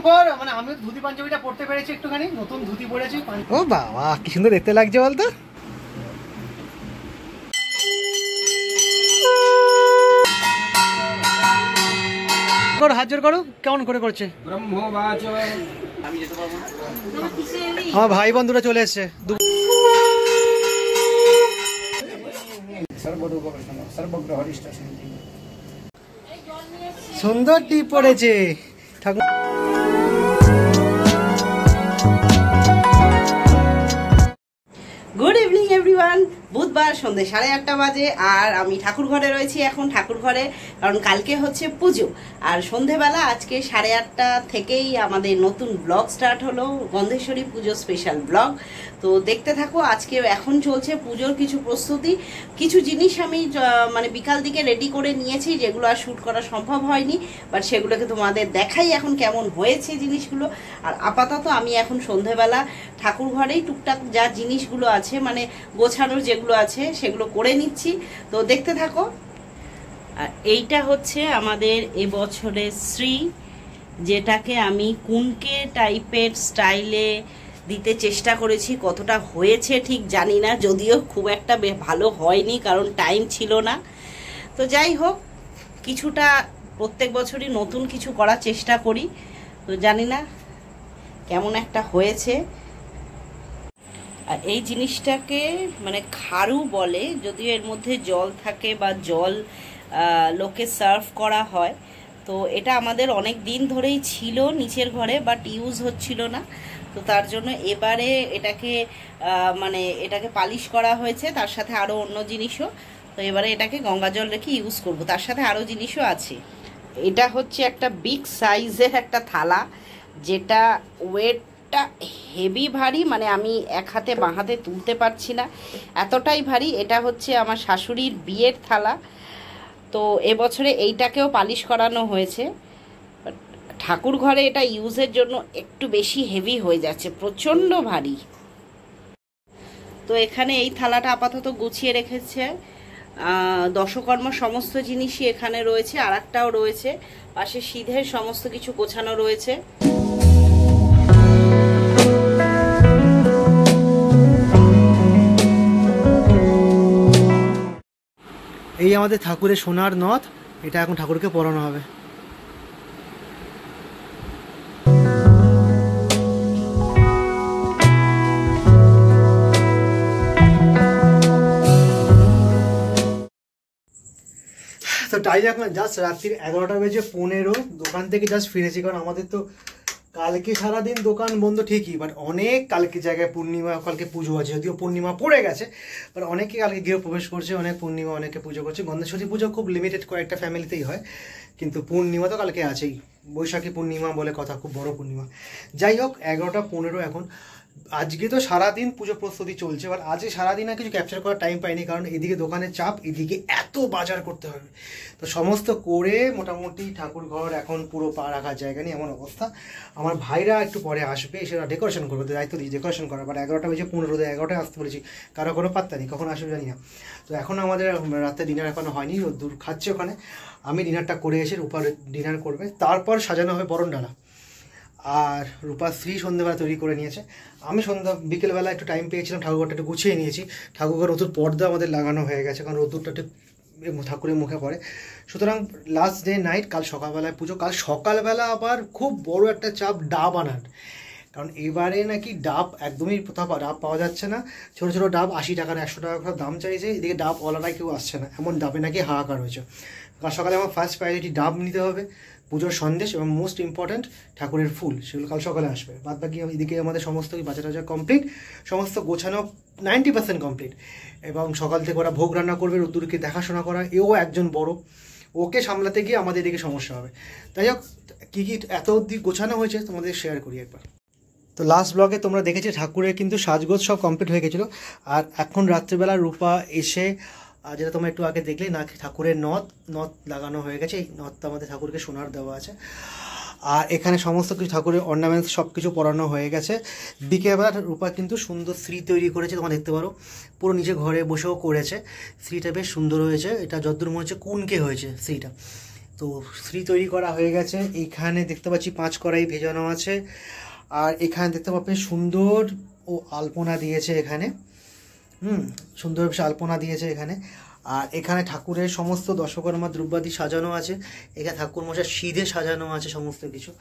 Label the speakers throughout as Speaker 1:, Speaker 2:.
Speaker 1: পর মানে আমি ধুতি পাঞ্জাবিটা পরতে পেরেছি, একটুখানি নতুন ধুতি পরেছি। ও বাবা কি সুন্দর দেখতে লাগছে বলতো। হাত জোর করো, কেমন করে করছে? আমার ভাই বন্ধুরা চলে এসছে। সুন্দর টিপ পড়েছে ঠাকুর।
Speaker 2: Good evening everyone. বুধবার সন্ধ্যে 8:30 বাজে আর আমি ঠাকুর ঘরে রয়েছি এখন, ঠাকুর ঘরে, কারণ কালকে হচ্ছে পুজো। আর সন্ধেবেলা আজকে 8:30 থেকেই আমাদের নতুন ব্লগ স্টার্ট হলো, গন্ধেশ্বরী পুজো স্পেশাল ব্লগ। তো দেখতে থাকো। আজকে এখন চলছে পুজোর কিছু প্রস্তুতি, কিছু জিনিস আমি মানে বিকাল দিকে রেডি করে নিয়েছি যেগুলো আর শ্যুট করা সম্ভব হয়নি, বাট সেগুলোকে তোমাদের দেখাই এখন কেমন হয়েছে জিনিসগুলো। আর আপাতত আমি এখন সন্ধেবেলা ঠাকুর ঘরেই টুকটাক যা জিনিসগুলো আছে মানে গোছানোর যেগুলো আছে সেগুলো করে নিচ্ছি। তো দেখতে থাকো। আর এইটা হচ্ছে আমাদের এবছরের শ্রী, যেটাকে আমি কুনকে টাইপের স্টাইলে দিতে চেষ্টা করেছি। কতটা হয়েছে ঠিক জানি না, যদিও খুব একটা ভালো হয়নি কারণ টাইম ছিল না। তো যাই হোক, কিছুটা প্রত্যেক বছরই নতুন কিছু করার চেষ্টা করি, তো জানি না কেমন একটা হয়েছে। আর এই জিনিসটাকে মানে খাড়ু বলে, যদিও এর মধ্যে জল থাকে বা জল লোকে সার্ভ করা হয়। তো এটা আমাদের অনেক দিন ধরেই ছিল নিচের ঘরে, বাট ইউজ হচ্ছিল না। তো তার জন্য এবারে এটাকে মানে এটাকে পালিশ করা হয়েছে, তার সাথে আরও অন্য জিনিসও। তো এবারে এটাকে গঙ্গা জল রেখে ইউজ করব, তার সাথে আরও জিনিসও আছে। এটা হচ্ছে একটা বিগ সাইজের একটা থালা, যেটা ওয়েটটা হেভি ভারী, মানে আমি এক হাতে বাঁ হাতে তুলতে পারছি না, এতটাই ভারী। এটা হচ্ছে আমার শাশুড়ির বিয়ের থালা। তো এবছরে এইটাকেও পালিশ করানো হয়েছে। ঠাকুর ঘরে এটা ইউজের জন্য একটু বেশি হেভি হয়ে যাচ্ছে, প্রচণ্ড ভারী। তো এখানে এই থালাটা আপাতত গুছিয়ে রেখেছে। দশকর্ম সমস্ত জিনিসই এখানে রয়েছে, আর একটাও রয়েছে পাশে সিধের সমস্ত কিছু গোছানো রয়েছে।
Speaker 1: এই আমাদের ঠাকুরের সোনার নথ, এটা এখন ঠাকুরকে পরানো হবে। তো টাইম এখন জাস্ট রাত্রির 11:15। দোকান থেকে জাস্ট ফিরেছি, কারণ আমাদের তো কালকে সারাদিন দোকান বন্ধ ঠিকই, বাট অনেক কালকে জায়গায় পূর্ণিমা, কালকে পুজো আছে, যদিও পূর্ণিমা পড়ে গেছে, বাট অনেকে কালকে গৃহ প্রবেশ করছে, অনেক পূর্ণিমা অনেকে পুজো করছে। গন্ধেশ্বরী পুজো খুব লিমিটেড কয়েকটা ফ্যামিলিতেই হয়, কিন্তু পূর্ণিমা তো কালকে আছেই। বৈশাখী পূর্ণিমা বলে কথা, খুব বড় পূর্ণিমা। যাই হোক, 11:15 এখন। আজকে তো সারাদিন পুজো প্রস্তুতি চলছে, বাট আজকে সারাদিন আর কিছু ক্যাপচার করার টাইম পাইনি, কারণ এদিকে দোকানের চাপ, এদিকে এত বাজার করতে হবে। তো সমস্ত করে মোটামুটি ঠাকুর ঘর এখন পুরো পা রাখার জায়গা নেই, এমন অবস্থা। আমার ভাইরা একটু পরে আসবে, এসে ডেকোরেশন করবে, দায়িত্ব দিয়েছি ডেকোরেশন করার। বাট 11:15, 11টায় আসতে বলেছি, কারো কোনো পাত্তা নেই, কখন আসবে জানি না। তো এখন আমাদের রাতে ডিনার এখনো হয়নি, রোদ্দুর খাচ্ছে ওখানে। আমি ডিনারটা করে এসে রূপার ডিনার করবে, তারপর সাজানো হবে বরণডালা। আর রূপার স্ত্রী সন্ধ্যেবেলা তৈরি করে নিয়েছে। আমি বিকেলবেলা একটু টাইম পেয়েছিলাম, ঠাকুরঘরটা একটু গুছিয়ে নিয়েছি। ঠাকুরঘর নতুন পর্দা আমাদের লাগানো হয়ে গেছে, কারণ রোদ্দুরটা একটু ঠাকুরের মুখে পড়ে। সুতরাং লাস্ট ডে নাইট, কাল সকালবেলায় পুজো। কাল সকালবেলা আবার খুব বড় একটা চাপ ডাব আনার, কারণ এবারে নাকি ডাব একদমই ডাব পাওয়া যাচ্ছে না। ছোটো ছোটো ডাব 80 টাকা 100 টাকা করে দাম চাইছে, এদিকে ডাব ওলাটাই কেউ আসছে না, এমন ডাবে নাকি হাহাকার হয়েছে। কাল সকালে আমার ফার্স্ট প্রায়োরিটি ডাব নিতে হবে, পুজোর সন্দেশ এবং মোস্ট ইম্পর্ট্যান্ট ঠাকুরের ফুল, সেগুলো কাল সকালে আসবে। বাদ বাকি এদিকে আমাদের সমস্ত বাজার টাজার কমপ্লিট, সমস্ত গোছানো 90% কমপ্লিট। এবং সকাল থেকে ওরা ভোগ রান্না করবে, রোদ্দুরকে দেখাশোনা করা, এও একজন বড়, ওকে সামলাতে গিয়ে আমাদের এদিকে সমস্যা হবে। তাই হোক, কী কী এত অবধি গোছানো হয়েছে তোমাদের শেয়ার করি একবার। তো লাস্ট ব্লগে তোমরা দেখেছো ঠাকুরের কিন্তু সাজগোজ সব কমপ্লিট হয়ে গেছিলো। আর এখন রাত্রিবেলা রূপা এসে, যেটা তোমরা একটু আগে দেখলে না, ঠাকুরের নথ লাগানো হয়ে গেছে। এই নথটা আমাদের ঠাকুরকে সোনার দেওয়া আছে। আর এখানে সমস্ত কিছু ঠাকুরের অর্নামেন্টস সব কিছু পরানো হয়ে গেছে। বিকেলবেলা রূপা কিন্তু সুন্দর শ্রী তৈরি করেছে, তোমরা দেখতে পারো, পুরো নিজে ঘরে বসেও করেছে। শ্রীটা বেশ সুন্দর হয়েছে, এটা যতদূর মনে হচ্ছে কুনকে হয়েছে শ্রীটা। তো শ্রী তৈরি করা হয়ে গেছে। এইখানে দেখতে পাচ্ছি 5 কড়াই ভেজানো আছে, আর এখানে দেখতে পাবেন সুন্দর ও আলপনা দিয়েছে এখানে, সুন্দর আলপনা দিয়েছে এখানে। আর এখানে ঠাকুরের সমস্ত দশকর্মা দ্রব্যাদি সাজানো আছে, এখানে ঠাকুর মশাই সিধে সাজানো আছে সমস্ত কিছু।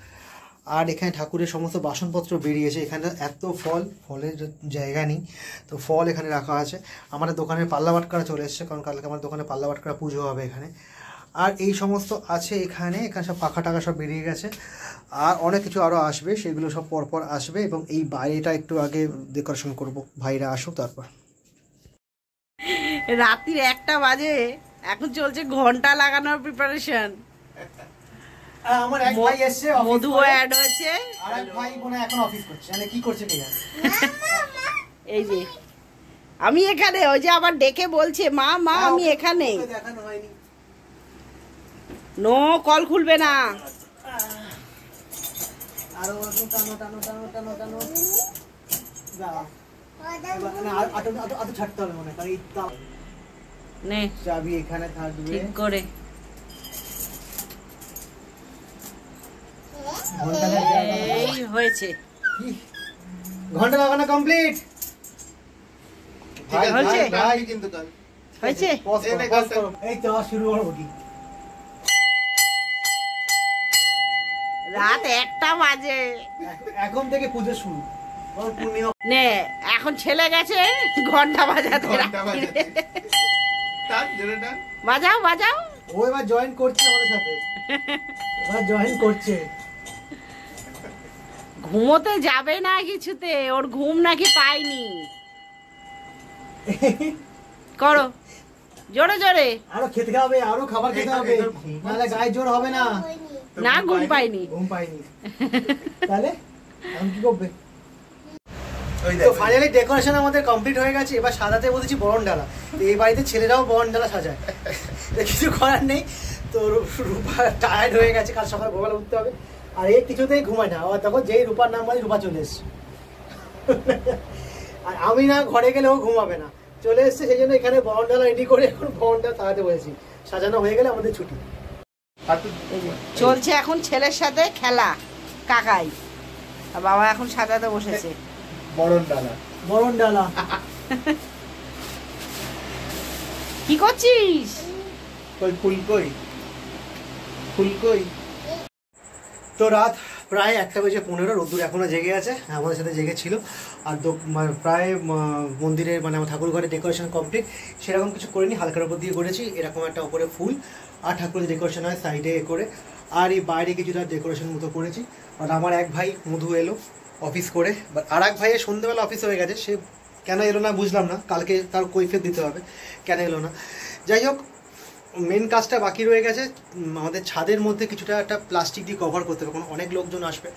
Speaker 1: আর এখানে ঠাকুরের সমস্ত বাসনপত্র বেরিয়েছে। এখানে এত ফলের জায়গা নেই, তো ফল এখানে রাখা আছে। আমাদের দোকানের পাল্লা বাটকারা চলে এসছে, কারণ কালকে আমার দোকানে পাল্লা বাটকারা পুজো হবে এখানে। আর এই সমস্ত আছে এখানে সব পাখা টাকা সব বেরিয়ে গেছে, আর অনেক কিছু আরও আসবে, সেগুলো সব পরপর আসবে। এবং এই বাইরেটা একটু আগে ডেকোরেশন করব, ভাইরা আসুক তারপর।
Speaker 2: রাত্রির 1টা বাজে, এখন চলছে ঘন্টা লাগানোর প্রিপারেশন।
Speaker 1: আমার এক ভাই এসেছে,
Speaker 2: মধু অ্যাড হয়েছে,
Speaker 1: আর এক ভাই মনে এখন অফিস করছে, মানে কি করছে কে জানে।
Speaker 2: এই যে আমি এখানে, ওই যে আবার ডেকে বলছে মা মা আমি এখানে।
Speaker 1: দেখানো হয়নি,
Speaker 2: নো কল খুলবে না।
Speaker 1: আরো টানো টানো টানো টানো টানো, আটো ছাড়তে হবে মনে হয়,
Speaker 2: নে
Speaker 1: চাবি এখানে থাকবে
Speaker 2: ঠিক করে। এই হয়েছে,
Speaker 1: ঘন্টা লাগানো কমপ্লিট।
Speaker 2: হয়েছে
Speaker 1: ভাই
Speaker 2: কিন্তু হয়েছে,
Speaker 1: এই তো শুরু করবো কি।
Speaker 2: রাত 1টা বাজে,
Speaker 1: এখন থেকে পুজো শুরু। পূর্ণিমা
Speaker 2: নে এখন ছেলে গেছে ঘন্টা বাজাতে। বাজাও বাজাও,
Speaker 1: ও এবার জয়েন করছে আমাদের সাথে, এবার জয়েন করছে।
Speaker 2: ঘুমোতে যাবে না কিছুতে, ওর ঘুম নাকি পাইনি। করো জোরে জোরে,
Speaker 1: আরো খেতে হবে, আরো খাবার খেতে হবে, নাহলে গায়ে জোর হবে না।
Speaker 2: না ঘুম পাইনি,
Speaker 1: ঘুম পাইনি, তাহলে এখন কি করবে। তো ফাইনালি ডেকোরেশন আমাদের কমপ্লিট হয়ে গেছে। এবার সাজাতে বলেছি বরণ ডালা। তো এই বাড়িতে ছেলেরাও বরণ ডালা সাজায়, কিছু করার নেই। তো রূপা টায়ার্ড হয়ে গেছে, কাল সকালে ভোরবেলা উঠতে হবে। আর এই কিছুতেই ঘুমায় না, আবার তখন যেই রূপার নাম বলে রূপা চলে এসছে। আর আমি না ঘরে গেলেও ঘুমাবে না, চলে এসছে। সেই জন্য এখানে বরণ ডালা রেডি করে এখন বরণ ডালা সাজাতে বলেছি। সাজানো হয়ে গেলে আমাদের ছুটি।
Speaker 2: চলছে এখন ছেলের সাথে খেলা কাকাই, আর বাবা এখন সাজাতে বসেছে
Speaker 1: বরণ ডালা। বরণ ডালা
Speaker 2: কি করছিস?
Speaker 1: ফুলকই। তো রাত প্রায় 1:15, রোদ্দুর এখনো জেগে আছে, আমাদের সাথে জেগেছিল। আর প্রায় মন্দিরে মানে আমার ঠাকুর ঘরে ডেকোরেশন কমপ্লিট। সেরকম কিছু করিনি, হালকার উপর দিয়ে করেছি। এরকম একটা উপরে ফুল আর ঠাকুরের ডেকোরেশন হয় সাইডে করে। আর এই বাইরে কিছুটা ডেকোরেশন মতো করেছি। আর আমার এক ভাই মধু এলো অফিস করে, বাট আর এক ভাইয়ের সন্ধ্যেবেলা অফিস হয়ে গেছে। সে কেন এলো না বুঝলাম না, কালকে তার কৈফিয়ত দিতে হবে কেন এলো না। যাই হোক, মেন কাজটা বাকি রয়ে গেছে। আমাদের ছাদের মধ্যে কিছুটা একটা প্লাস্টিক দিয়ে কভার করতে হবে, কারণ অনেক লোকজন আসবে,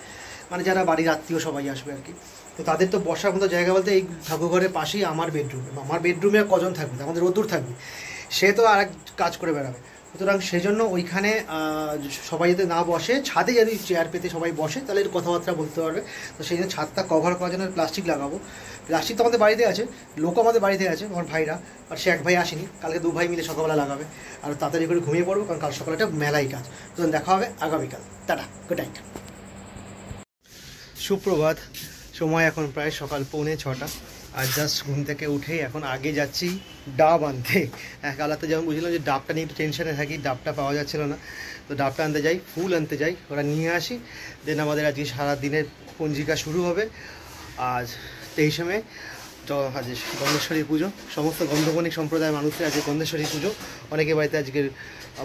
Speaker 1: মানে যারা বাড়ির আত্মীয় সবাই আসবে আর কি। তো তাদের তো বসার মতো জায়গা বলতে এই ঠাকুরঘরের পাশেই আমার বেডরুমে কজন থাকবে, আমাদের রোদ্দুর থাকবে, সে তো আর এক কাজ করে বেড়াবে। সুতরাং সেজন্য ওইখানে সবাই যাতে না বসে, ছাদে যদি চেয়ার পেতে সবাই বসে তাহলে কথাবার্তা বলতে পারবে। তো সেই জন্য ছাদটা কভার করার জন্য প্লাস্টিক লাগাবো। প্লাস্টিক তো আমাদের বাড়িতে আছে, লোক আমাদের বাড়িতে আছে, আমার ভাইরা। আর সে এক ভাই আসেনি, কালকে 2 ভাই মিলে সকালবেলা লাগাবে। আর তাড়াতাড়ি করে ঘুমিয়ে পড়বো, কারণ কাল সকালে একটা মেলাই কাজ। তো দেখা হবে আগামীকাল। Tata, good night. সুপ্রভাত। সময় এখন প্রায় সকাল 5:45। আর জাস্ট ঘুম থেকে উঠেই এখন আগে যাচ্ছি ডাব আনতে। কালাতে যেমন বুঝলাম যে ডাবটা নিয়ে একটু টেনশনে থাকি, ডাবটা পাওয়া যাচ্ছিল না। তো ডাবটা আনতে যাই, ফুল আনতে যাই, ওরা নিয়ে আসি। দেন আমাদের আজকে সারা দিনের পঞ্জিকা শুরু হবে। আজ 23 মে, আজ গন্ধেশ্বরী পুজো। সমস্ত গন্ধবণিক সম্প্রদায়ের মানুষের আজকে গন্ধেশ্বরী পুজো। অনেকের বাড়িতে আজকের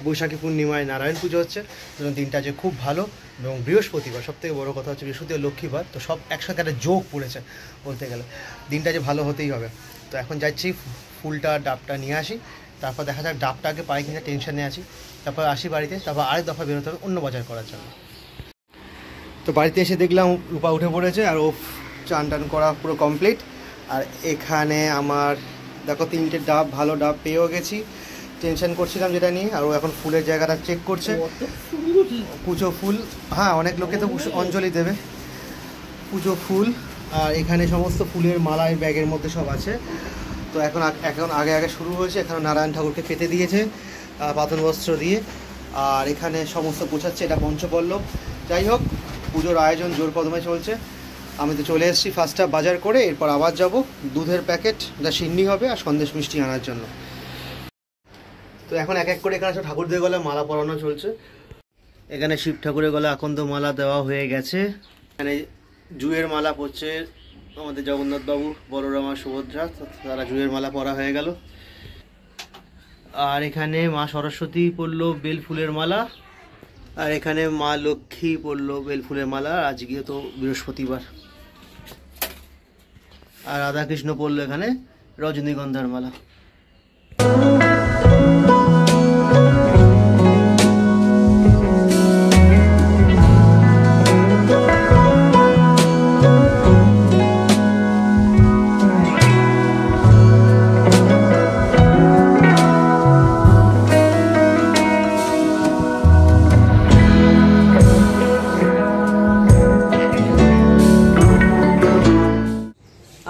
Speaker 1: বৈশাখী পূর্ণিমায় নারায়ণ পুজো হচ্ছে। সুতরাং দিনটা আজকে খুব ভালো। এবং বৃহস্পতিবার, সবথেকে বড় কথা হচ্ছে বৃহস্পতিবার লক্ষ্মীবার, তো সব একসাথে একটা যোগ পড়েছে বলতে গেলে। দিনটা যে ভালো হতেই হবে। তো এখন যাচ্ছি ফুলটা ডাবটা নিয়ে আসি, তারপর দেখা যাক ডাবটা আগে পাই কিনা, টেনশনে আছি। তারপর আসি বাড়িতে, তারপর আরেক দফা বেরোতে হবে অন্য বাজার করার জন্য। তো বাড়িতে এসে দেখলাম রূপা উঠে পড়েছে, আর ও চান টান করা পুরো কমপ্লিট। আর এখানে আমার দেখো 3টে ডাব, ভালো ডাব পেয়েও গেছি। টেনশন করছিলাম যেটা নিয়ে। আর ও এখন ফুলের জায়গাটা চেক করছে। পুজো ফুল, হ্যাঁ অনেক লোকে তো অঞ্জলি দেবে। পুজো ফুল, আর এখানে সমস্ত ফুলের মালার ব্যাগের মধ্যে সব আছে। তো এখন আগে শুরু হয়েছে। এখানে নারায়ণ ঠাকুরকে পেতে দিয়েছে পাতন বস্ত্র দিয়ে। আর এখানে সমস্ত গোছাচ্ছে, এটা পঞ্চপল্লব। যাই হোক, পুজোর আয়োজন জোর কদমে চলছে। আমি তো চলে এসেছি ফার্স্ট হাফ বাজার করে, এরপর আবার যাব দুধের প্যাকেট যা সিন্নি হবে আর সন্দেশ মিষ্টি আনার জন্য। তো এখন এক এক করে এখানে সব ঠাকুরদের গলায় মালা পরানো চলছে। এখানে শিব ঠাকুরের গলায় আকন্দ মালা দেওয়া হয়ে গেছে। এখানে জুয়ের মালা পড়ছে আমাদের জগন্নাথ বাবু, বলরাম আর সুভদ্রা, তারা জুয়ের মালা পরা হয়ে গেল। আর এখানে মা সরস্বতী পড়লো বেল ফুলের মালা, আর এখানে মা লক্ষ্মী পড়লো বেল ফুলের মালা। আজকে তো বৃহস্পতিবার। আর রাধাকৃষ্ণ পড়লো এখানে রজনীগন্ধার মালা।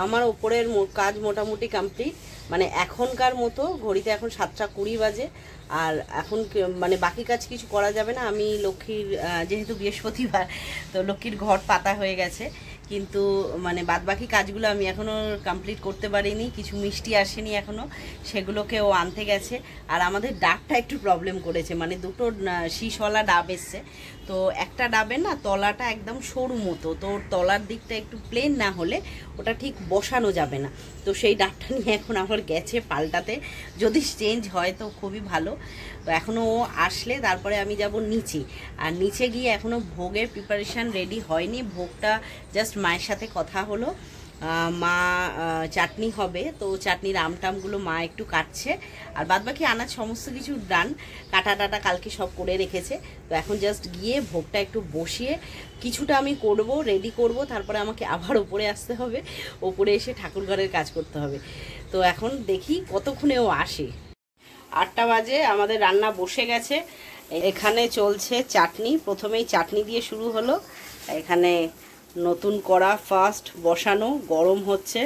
Speaker 2: আমার ওপরের কাজ মোটামুটি কমপ্লিট, মানে এখনকার মতো ঘড়িতে এখন 7:20 বাজে। আর এখন মানে বাকি কাজ কিছু করা যাবে না। আমি লক্ষ্মীর যেহেতু বৃহস্পতিবার, তো লক্ষ্মীর ঘট পাতা হয়ে গেছে, কিন্তু মানে বাদবাকি কাজগুলো আমি এখনও কমপ্লিট করতে পারিনি। কিছু মিষ্টি আসেনি এখনও, সেগুলোকে ও আনতে গেছে। আর আমাদের ডাবটা একটু প্রবলেম করেছে, মানে দুটো শীষওয়ালা ডাব এসছে, তো একটা ডাবের না তলাটা একদম সরু মতো, তো তলার দিকটা একটু প্লেন না হলে ওটা ঠিক বসানো যাবে না। তো সেই ডাবটা নিয়ে এখন আবার গেছে পাল্টাতে, যদি চেঞ্জ হয় তো খুবই ভালো। তো এখনও ও আসলে তারপরে আমি যাব নিচে। আর নিচে গিয়ে এখনও ভোগের প্রিপারেশান রেডি হয়নি, ভোগটা জাস্ট মায়ের সাথে কথা হলো। মা চাটনি হবে, তো চাটনির আমটামগুলো মা একটু কাটছে, আর বাদবাকি আনাজ সমস্ত কিছু ডান, কাটা টাটা কালকে সব করে রেখেছে। তো এখন জাস্ট গিয়ে ভোগটা একটু বসিয়ে কিছুটা আমি করব, রেডি করব, তারপরে আমাকে আবার ওপরে আসতে হবে, ওপরে এসে ঠাকুর ঘরের কাজ করতে হবে। তো এখন দেখি কতক্ষণে ও আসে। 8টা বাজে, আমাদের রান্না বসে গেছে। এখানে চলছে চাটনি, প্রথমেই চাটনি দিয়ে শুরু হলো। এখানে নতুন কড়া ফার্স্ট বসানো, গরম হচ্ছে।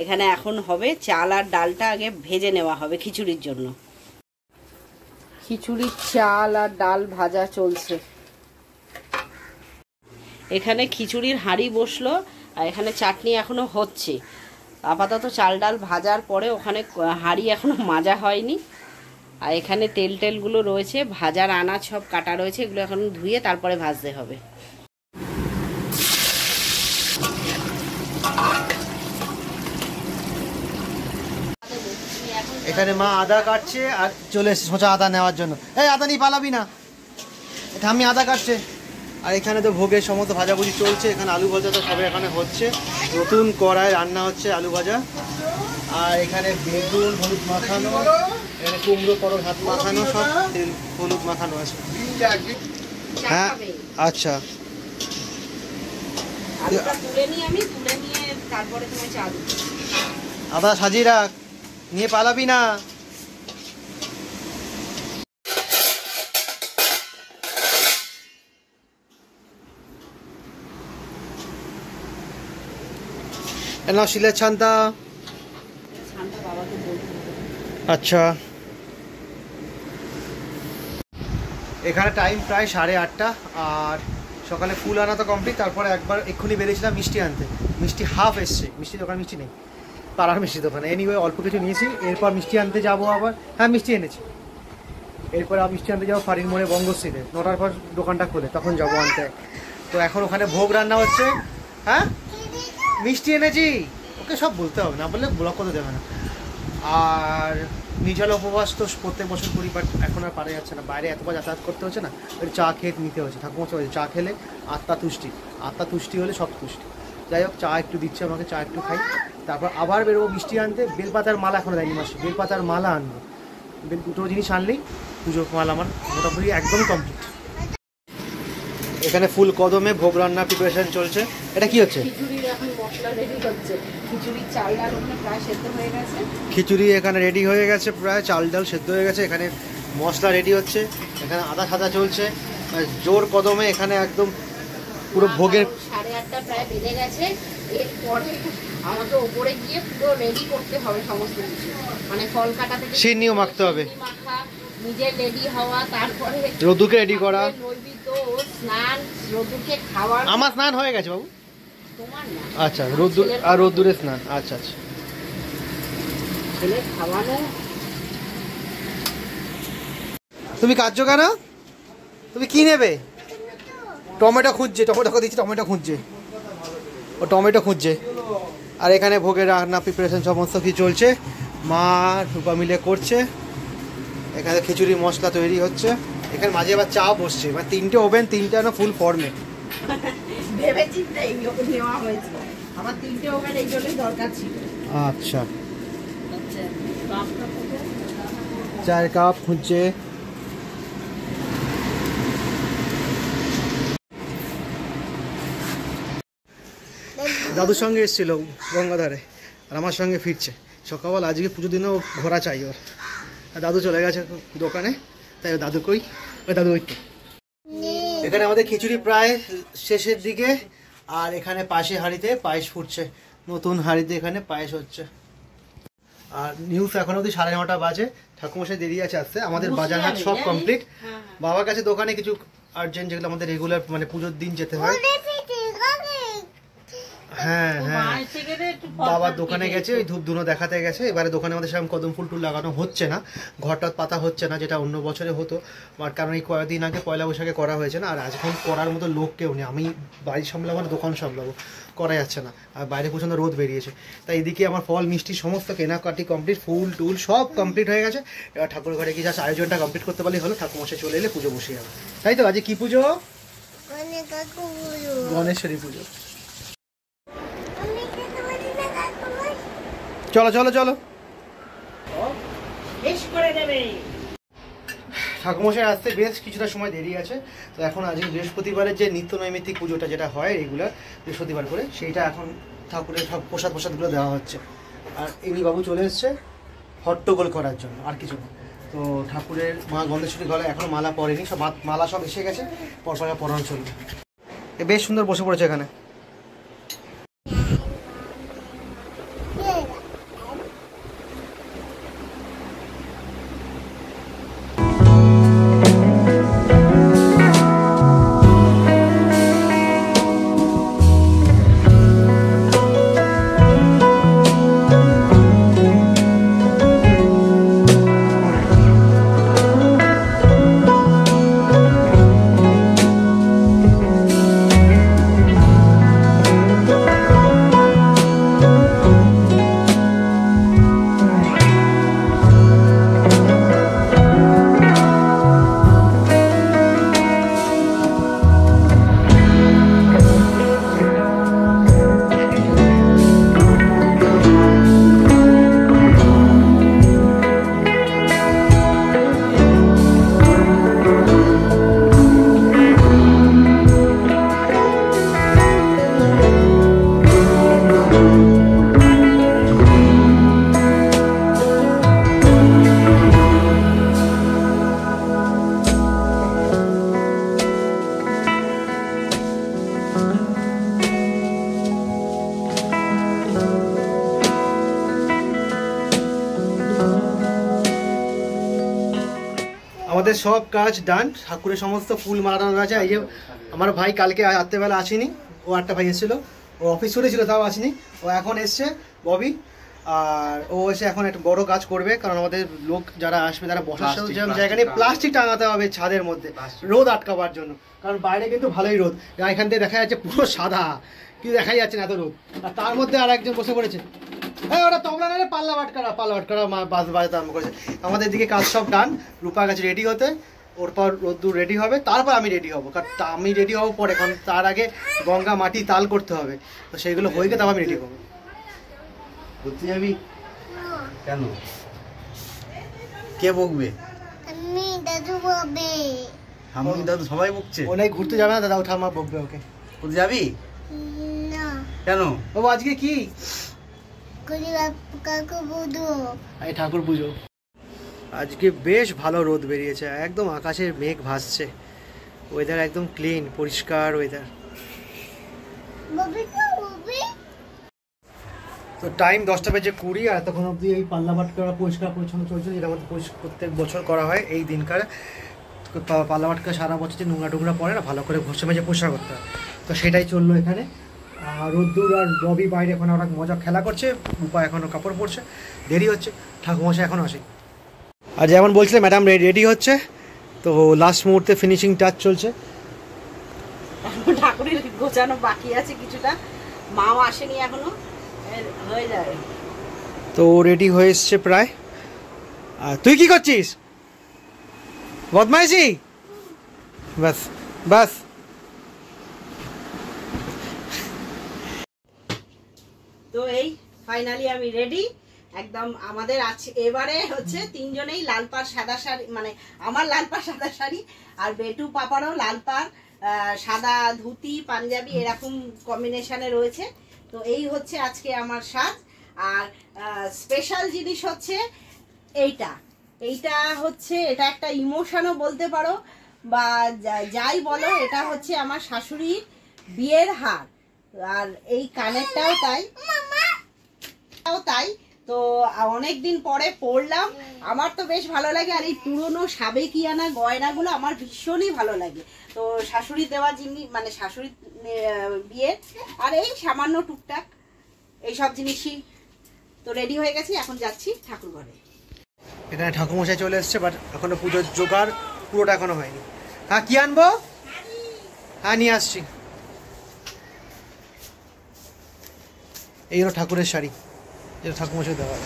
Speaker 2: এখানে এখন হবে চাল আর ডালটা আগে ভেজে নেওয়া হবে খিচুড়ির জন্য। খিচুড়ির চাল আর ডাল ভাজা চলছে। এখানে খিচুড়ির হাঁড়ি বসলো, আর এখানে চাটনি এখনো হচ্ছে। আপাতত চাল ডাল ভাজার পরে ওখানে হাঁড়ি এখনো মাজা হয়নি। আর এখানে তেল টেলগুলো রয়েছে, ভাজার আনাজ সব কাটা রয়েছে, এগুলো এখন ধুয়ে তারপরে ভাজতে হবে।
Speaker 1: এখানে মা আদা কাটছে আর চলে এসেছে সোজা আদা নেওয়ার জন্য। এই আদা নিয়ে পালাবি না, এটা আমি আদা কাটছে। আর এখানে তো ভোগের সমস্ত ভাজাভুজি চলছে। এখানে আলু ভাজা তো সবে এখানে হচ্ছে, নতুন কড়ায় রান্না হচ্ছে আলু ভাজা। আর এখানে বেগুন হলুদ মাখানো, এখানে কুমড়ো পরোট হাত মাখানো, সব তেল হলুদ মাখানো আছে। হ্যাঁ আচ্ছা, আদা সাজিয়ে রাখ, নিয়ে পালাবি না। না শিলের ছান্তা, আচ্ছা। এখানে টাইম প্রায় 8:30, আর সকালে ফুল আনা তো কমপ্লিট। তারপরে একবার এক্ষুনি বেরিয়েছিলাম মিষ্টি আনতে, মিষ্টি হাফ এসছে, মিষ্টি দোকান মিষ্টি নেই, পাড়ার মিষ্টি দোকানে। এনিওয়ে অল্প কিছু নিয়েছি, এরপর মিষ্টি আনতে যাবো আবার। হ্যাঁ মিষ্টি এনেছি, এরপর মিষ্টি আনতে যাবো ফারিন মোড়ে বঙ্গশ্রীতে। 9টার পর দোকানটা খোলে, তখন যাবো আনতে। তো এখন ওখানে ভোগ রান্না হচ্ছে। হ্যাঁ মিষ্টি এনেছি, ওকে সব বলতে হবে, না বললে ব্লক করতে দেবে না। আর নির্জলা উপবাস তো প্রত্যেক বছর করি, বাট এখন আর পারা যাচ্ছে না, বাইরে এতবার যাতায়াত করতে হচ্ছে না, ওই চা খেয়ে নিতে হচ্ছে। ঠাকুমা বলছে চা খেলে আত্মা তুষ্টি, আত্মা তুষ্টি হলে সব তুষ্টি। যাই হোক, চা একটু দিচ্ছে আমাকে, চা একটু খাই, তারপর আবার বেরোবো মিষ্টি আনতে। বেলপাতার মালা এখনো দেয়নি মাসে, বেলপাতার মালা আনবো। দুটো জিনিস আনলেই পুজোর মালা আমার মোটামুটি একদম কমপ্লিট। এখানে ফুল কদমে ভোগ রান্নার প্রিপারেশন চলছে। এটা কি হচ্ছে?
Speaker 2: খিচুড়ির এখন মশলা রেডি হচ্ছে। খিচুড়ির চাল ডাল প্রায় সেদ্ধ হয়ে গেছে।
Speaker 1: খিচুড়ি এখানে রেডি হয়ে গেছে, প্রায় চাল ডাল সেদ্ধ হয়ে গেছে। এখানে মশলা রেডি হচ্ছে, এখানে আদা সাদা চলছে জোর কদমে। এখানে একদম পুরো ভোগের
Speaker 2: 8:30 প্রায় বেজে গেছে। এরপরে আমাকে ওপরে গিয়ে পুরো রেডি করতে হবে সমস্ত কিছু, মানে ফল কাটা থেকে
Speaker 1: সিন্নিও মাখতে হবে,
Speaker 2: মাখা নিজে রেডি হওয়া, তারপরে
Speaker 1: রোদ্দুরকে রেডি করা,
Speaker 2: নৈবেদ্য, স্নান, রোদ্দুরকে খাওয়ার।
Speaker 1: আমার স্নান হয়ে গেছে বাবু।
Speaker 2: তোমার না?
Speaker 1: আচ্ছা, রোদ্দুর আর রোদ্দুরে স্নান। আচ্ছা আচ্ছা,
Speaker 2: ছেলে খাওয়ানো।
Speaker 1: তুমি কাটছো কেন? তুমি কি নেবে? টমেটো খুঁজছে, টমেটো দিচ্ছি, টমেটো খুঁজছে, ও টমেটো খুঁজছে। আর এখানে ভোগের রান্না প্রিপারেশন সমস্ত কিছু চলছে, মা রূপা মিলে করছে। এখানে খিচুড়ি মশলা তৈরি হচ্ছে, এখানে মাঝে আবার চা বসছে, মানে 3টে ওভেন, 3টে না ফুল ফর্মে।
Speaker 2: ভেবে চিন্তে এইগুলো নেওয়া হয়েছে, আমার 3টে ওভেন এই জন্যই দরকার ছিল।
Speaker 1: আচ্ছা, চায়ের কাপ খুঁজছে। দাদুর সঙ্গে এসেছিল গঙ্গাধারে, আর আমার সঙ্গে ফিরছে সকালবেলা। আজকে পুজো দিনেও ঘোরা চাই ওর। আর দাদু চলে গেছে দোকানে, তাই দাদু কই? ওই দাদু ওই তো। এখানে আমাদের খিচুড়ি প্রায় শেষের দিকে, আর এখানে পাশে হাঁড়িতে পায়েস ফুটছে, নতুন হাঁড়িতে এখানে পায়েস হচ্ছে। আর নিউজ এখন অবধি 9:30 বাজে, ঠাকুমশাই দেরি আছে আসতে। আমাদের বাজারহাট সব কমপ্লিট। বাবার কাছে দোকানে কিছু আর্জেন্ট যেগুলো আমাদের রেগুলার মানে পুজোর দিন যেতে হয়। হ্যাঁ হ্যাঁ, বাবার দোকানে গেছে, ওই ধূপ ধুনো দেখাতে গেছে। এবারে দোকানে আমাদের সেরকম কদম ফুল টুল লাগানো হচ্ছে না, ঘরটা পাতা হচ্ছে না, যেটা অন্য বছরে হতো। আর কারণ এই কয়েকদিন আগে পয়লা বৈশাখে করা হয়েছে না, আর এখন করার মতো লোক কেউ নেই। আমি বাড়ি সামলাবো না, দোকান সামলাবো, করা যাচ্ছে না। আর বাইরে প্রচণ্ড রোদ বেরিয়েছে, তাই এদিকে আমার ফল মিষ্টি সমস্ত কেনাকাটি কমপ্লিট, ফুল টুল সব কমপ্লিট হয়ে গেছে। এবার ঠাকুর ঘরে গিয়ে জাস্ট আয়োজনটা কমপ্লিট করতে পারলেই হলো, ঠাকুরমশাই চলে এলে পুজো বসিয়ে যাবে। তাই তো, আজকে কি পুজো? গণেশ্বরী পুজো। চলো চলো চলো, ঠাকুমশাই আসতে বেশ কিছুটা সময় দেরি আছে। তো এখন আজকে বৃহস্পতিবারের যে নিত্য নৈমিত্তিক পুজোটা যেটা হয় রেগুলার বৃহস্পতিবার করে, সেইটা এখন ঠাকুরের সব প্রসাদগুলো দেওয়া হচ্ছে। আর এমনি বাবু চলে এসছে হট্টগোল করার জন্য, আর কিছু না। তো ঠাকুরের মা গন্ধেশ্বরী গলায় এখনো মালা পরেনি, সব মালা সব এসে গেছে, পরপর পরানো চলবে। বেশ সুন্দর বসে পড়েছে এখানে। আমাদের সব কাজ ডান, ঠাকুরের সমস্ত ফুল মারানো আছে। এই যে আমার ভাই কালকে রাত্রেবেলা আসেনি, ও একটা ভাই এসেছিলো, ও অফিস করেছিল তাও আসেনি, ও এখন এসছে ববি। আর ও এসে এখন একটা বড় কাজ করবে, কারণ আমাদের লোক যারা আসবে তারা বসার জায়গা নিয়ে প্লাস্টিক টাঙাতে হবে ছাদের মধ্যে, রোদ আটকাবার জন্য। কারণ বাইরে কিন্তু ভালোই রোদ, এখান থেকে দেখা যাচ্ছে পুরো সাদা, কিন্তু দেখাই যাচ্ছে না এত রোদ। আর তার মধ্যে আর একজন বসে পড়েছে, হ্যাঁ ওরা তবলা না রে, পাল্লা ভাটকারা বাজ বাজাতে আরম্ভ করেছে। আমাদের দিকে কাজ সব ডান, রূপা গেছে রেডি হতে, ওর পর রোদ্দুর রেডি হবে, তারপর আমি রেডি হবো। কারণ আমি রেডি হবো পরে, কারণ তার আগে গঙ্গা মাটি তাল করতে হবে, তো সেইগুলো হয়ে গেলে তারপর আমি রেডি হবো।
Speaker 3: ঘুরতে যাবি কেন? কে বকবে?
Speaker 4: আমি দাদু বকবে।
Speaker 3: আমি দাদু সবাই বকছে।
Speaker 1: ও নাই ঘুরতে যাবে না, দাদা ওঠা মা বকবে ওকে।
Speaker 3: ঘুরতে যাবি
Speaker 4: না,
Speaker 3: কেন?
Speaker 1: বাবু আজকে কি?
Speaker 4: কাকু বুধু
Speaker 1: এই ঠাকুর পুজো। আজকে বেশ ভালো রোদ বেরিয়েছে, একদম আকাশের মেঘ ভাসছে, ওয়েদার একদম ক্লিন পরিষ্কার ওয়েদার।
Speaker 4: ববি তো ববি
Speaker 1: তো টাইম 10:20 আর তখন অবধি এই পাল্লা বাটকা পরিষ্কার পরিচ্ছন্ন চলছে, যেটা আমাদের প্রত্যেক বছর করা হয় এই দিনকার। পাল্লা বাটকা সারা বছর যে নোংরা টোংরা পড়ে না, ভালো করে ঘষে মেজে পরিষ্কার করতে হয়। তো সেটাই চললো এখানে। আর রোদ্দুর আর রবি বাইরে এখন ওরা মজা খেলা করছে, রূপা এখনও কাপড় পরছে, দেরি হচ্ছে, ঠাকুমশাই এখনও আসে। আর যেমন বলছিলে ম্যাডাম রেডি হচ্ছে, তো লাস্ট মুহূর্তে ফিনিশিং টাচ চলছে।
Speaker 2: ঠাকুরের গোছানো বাকি আছে কিছুটা, মাও আসেনি এখনো, হয়ে যাবে।
Speaker 1: তো রেডি হয়ে এসছে প্রায়। আর তুই কি করছিস? বদমাইশি? বাস বাস।
Speaker 2: তো এই ফাইনালি আমি রেডি একদম। আমাদের আছে এবারে হচ্ছে তিনজনেই লাল পাড় সাদা শাড়ি, মানে আমার লাল পাড় সাদা শাড়ি, আর বেটু পাপারও লাল পাড় সাদা ধুতি পাঞ্জাবি এরকম কম্বিনেশনে রয়েছে। তো এই হচ্ছে আজকে আমার সাজ। আর স্পেশাল জিনিস হচ্ছে এইটা হচ্ছে, এটা একটা ইমোশনও বলতে পারো বা যাই বলো, এটা হচ্ছে আমার শাশুড়ির বিয়ের হার। আর এই কানেরটাও তাই। তো অনেকদিন পরে পরলাম, আমার তো বেশ ভালো লাগে। আর এই পুরনো সাবেকিয়ানা গয়নাগুলো আমার ভীষণই ভালো লাগে। তো শাশুড়ি দেওয়া জিনিস, মানে শাশুড়ি বিয়ের, আর এই সামান্য টুকটাক এইসব জিনিসই। তো রেডি হয়ে গেছি, এখন যাচ্ছি ঠাকুর ঘরে।
Speaker 1: এখানে ঠাকুমশাই চলে এসছে, বাট এখনো পুজোর জোগাড় পুরোটা এখনো হয়নি। হ্যাঁ, কি আনবো? হ্যাঁ, নিয়ে আসছি। এই হলো ঠাকুরের শাড়ি, যেটা ঠাকুমশাই দেওয়া হয়।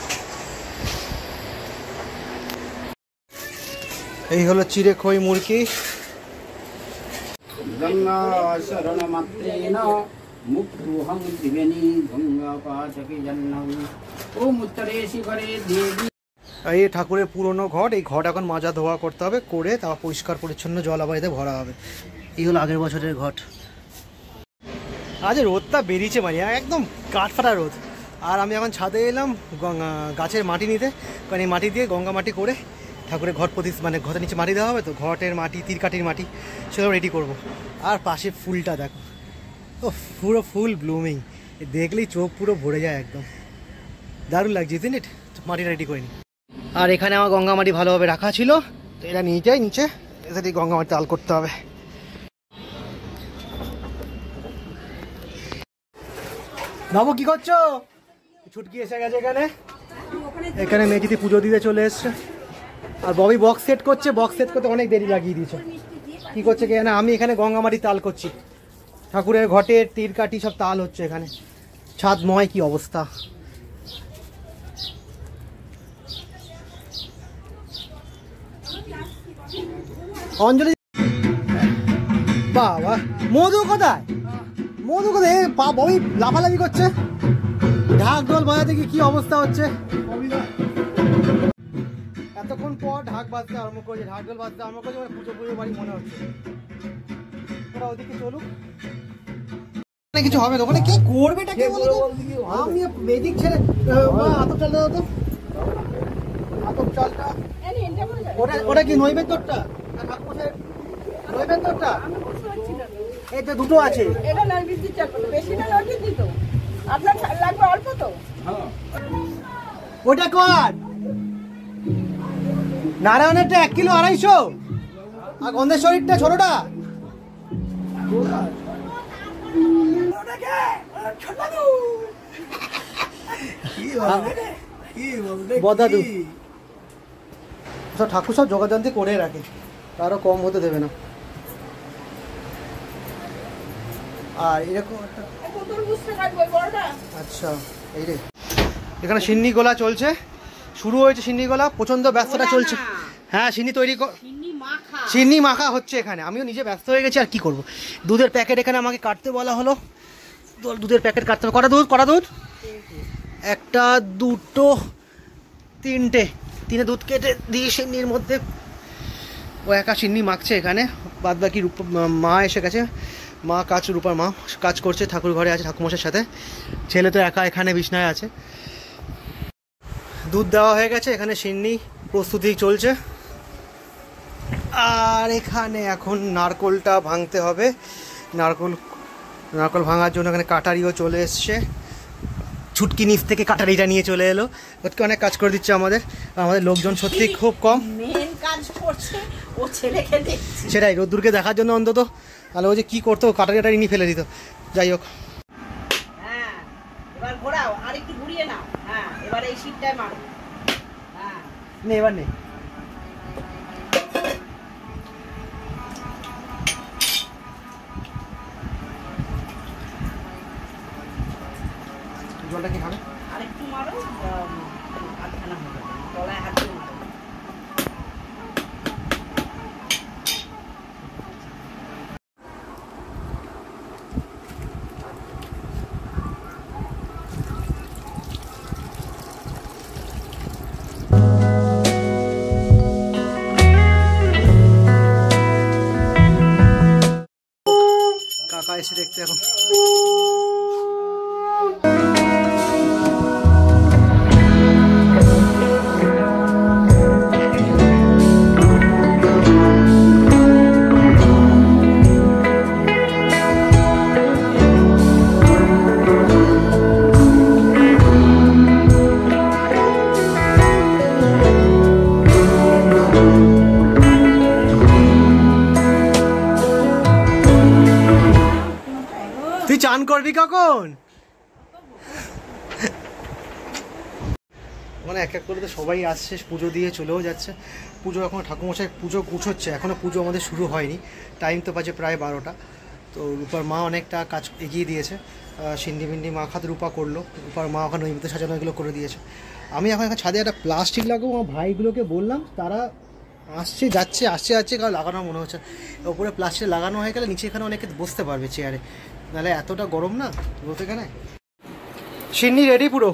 Speaker 1: এই হলো চিড়ে খই মুরগি।
Speaker 5: গঙ্গা শরণ মাত্রেন মুক্তুহং দিবেনি গঙ্গা পাচকি জন্নম ওম উত্তরে শিবরে দেবী।
Speaker 1: এই ঠাকুরের পুরনো ঘট, এই ঘট এখন মাজা ধোয়া করতে হবে, করে তারপর পরিষ্কার পরিচ্ছন্ন জল আবারিতে ভরা হবে। এই হলো আগের বছরের ঘট। আজ রোদটা বেরিয়েছে, মানে একদম কাঠফাটা রোদ। আর আমি এখন ছাদে এলাম গাছের মাটি নিতে, কারণ এই মাটি দিয়ে গঙ্গা মাটি করে ঠাকুরের ঘট মানে ঘরের নিচে মাটি দেওয়া হবে, তো ঘটের মাটি তিরকাঠির মাটি সেগুলো রেডি করব। আর পাশে ফুলটা দেখো, ও পুরো ফুল ব্লুমিং, দেখলেই চোখ পুরো ভরে যায়, একদম দারুণ লাগছে, ইজন্ট ইট? মাটিটা রেডি করে নি। আর এখানে আমার গঙ্গা মাটি ভালোভাবে রাখা ছিল, তো এটা নিয়ে যাই নিচে, এতে গঙ্গা মাটি তাল করতে হবে। বাবু কি করছো? ছুটকি এসে গেছে এখানে মেয়েটি পুজো দিতে চলে এসছে। আর ববি বক্স সেট করছে, বক্স সেট করতে অনেক দেরি লাগিয়ে দিয়েছে। কি করছে কে না, আমি এখানে গঙ্গামাটি তাল করছি, ঠাকুরের ঘটের তীর কাটি সব তাল হচ্ছে এখানে। ছাদময় কি অবস্থা। অঞ্জলি বাবা, মধু কোথায়? মধু কোথায়? ববি লাফালাফি করছে, ঢাক ঢোল বাজাতে কি অবস্থা হচ্ছে। এতক্ষণ পর ঢাক বাজতে আরম্ভ করেছে, ঢাক ঢোল বাজতে আরম্ভ করেছে, মানে পুজো বাড়ি মনে হচ্ছে। ওরা ওদিকে চলুক, কিছু হবে না ওখানে। কে করবে এটা, কে বলো? আমি বেদিক ছেড়ে আতপ চালটা দাও তো, আতপ চালটা। ওটা কি নৈবেদ্যটা? নৈবেদ্যটা এই তো দুটো আছে।
Speaker 2: এটা নৈবেদ্য চাল, বেশি না নৈবেদ্য তো আপনার লাগবে অল্প তো।
Speaker 1: ওটা কর নারায়ণেরটা 1 কিলো 250, আর গন্ধেশ্বরীরটা ছোটটা। বদাদু সব ঠাকুর সব যোগাযান্তি করে রাখে, কারো কম হতে দেবে না। আর এরকম আচ্ছা, এই রে এখানে সিন্নি গোলা চলছে, শুরু হয়েছে সিন্নি গোলা, প্রচন্ড ব্যস্ততা চলছে। হ্যাঁ, সিন্নি তৈরি, সিন্নি মাখা হচ্ছে এখানে। আমিও নিজে ব্যস্ত হয়ে গেছি, আর কি করব। দুধের প্যাকেট এখানে আমাকে কাটতে বলা হলো, দুধের প্যাকেট কাটতে হবে। কটা দুধ? 1 2 3টে দুধ কেটে দিয়ে সিন্নির মধ্যে ও একা সিন্নি মাখছে এখানে। বাদ বাকি মা এসে গেছে, মা রূপার মা কাজ করছে, ঠাকুর ঘরে আছে ঠাকুমশার সাথে। ছেলে তো একা এখানে বিছনায় আছে। দুধ দেওয়া হয়ে গেছে, এখানে সিন্নি প্রস্তুতি চলছে। আর এখানে এখন নারকোলটা ভাঙতে হবে। নারকোল ভাঙার জন্য এখানে কাটারিও চলে এসছে। ছুটকি নিচ থেকে কাটারিটা নিয়ে চলে এলো, ওকে অনেক কাজ করে দিচ্ছে আমাদের। আমাদের লোকজন সত্যি খুব কম,
Speaker 2: মেন কাজ করছে ও ছেলেকে দেখছে।
Speaker 1: সেটাই, রোদ্দুরকে দেখার জন্য অন্তত, তাহলে ও যে কী করতো, কাটারিটা নিয়ে ফেলে দিত। যাই হোক,
Speaker 2: হ্যাঁ এবার ঘোরাও, আর একটু ঘুরিয়ে নাও। হ্যাঁ এবার এই শীটটায় মারো। হ্যাঁ
Speaker 1: নে এবার নে। জলটা কি খাবে?
Speaker 2: আরেকটু মারো, আধখানা হয়ে যাবে, তলায় হাত দিয়ে মারো।
Speaker 1: কাকা এসে দেখতে এখন। তুই চান করবি কখন? মানে এক এক করে তো সবাই আসছে, পুজো দিয়ে চলেও যাচ্ছে। পুজো এখন ঠাকুরমশাই পুজো গুছোচ্ছে, এখনও পুজো আমাদের শুরু হয়নি, টাইম তো বাজে প্রায় 12টা। তো রূপার মা অনেকটা কাজ এগিয়ে দিয়েছে, সিন্ডি মিন্ডি মা খাতে রূপা করলো, রূপার মা ওখানে নৈবেদ্য সাজানো এগুলো করে দিয়েছে। আমি এখন ছাদে একটা প্লাস্টিক লাগাবো, আমার ভাইগুলোকে বললাম, তারা আসছে যাচ্ছে আসছে যাচ্ছে, কারণ লাগানো মনে হচ্ছে। ওপরে প্লাস্টিক লাগানো হয়ে গেলে নিচে এখানে অনেকে বসতে পারবে চেয়ারে, নাহলে এতটা গরম না রোদ এখানে। সিন্নি রেডি পুরো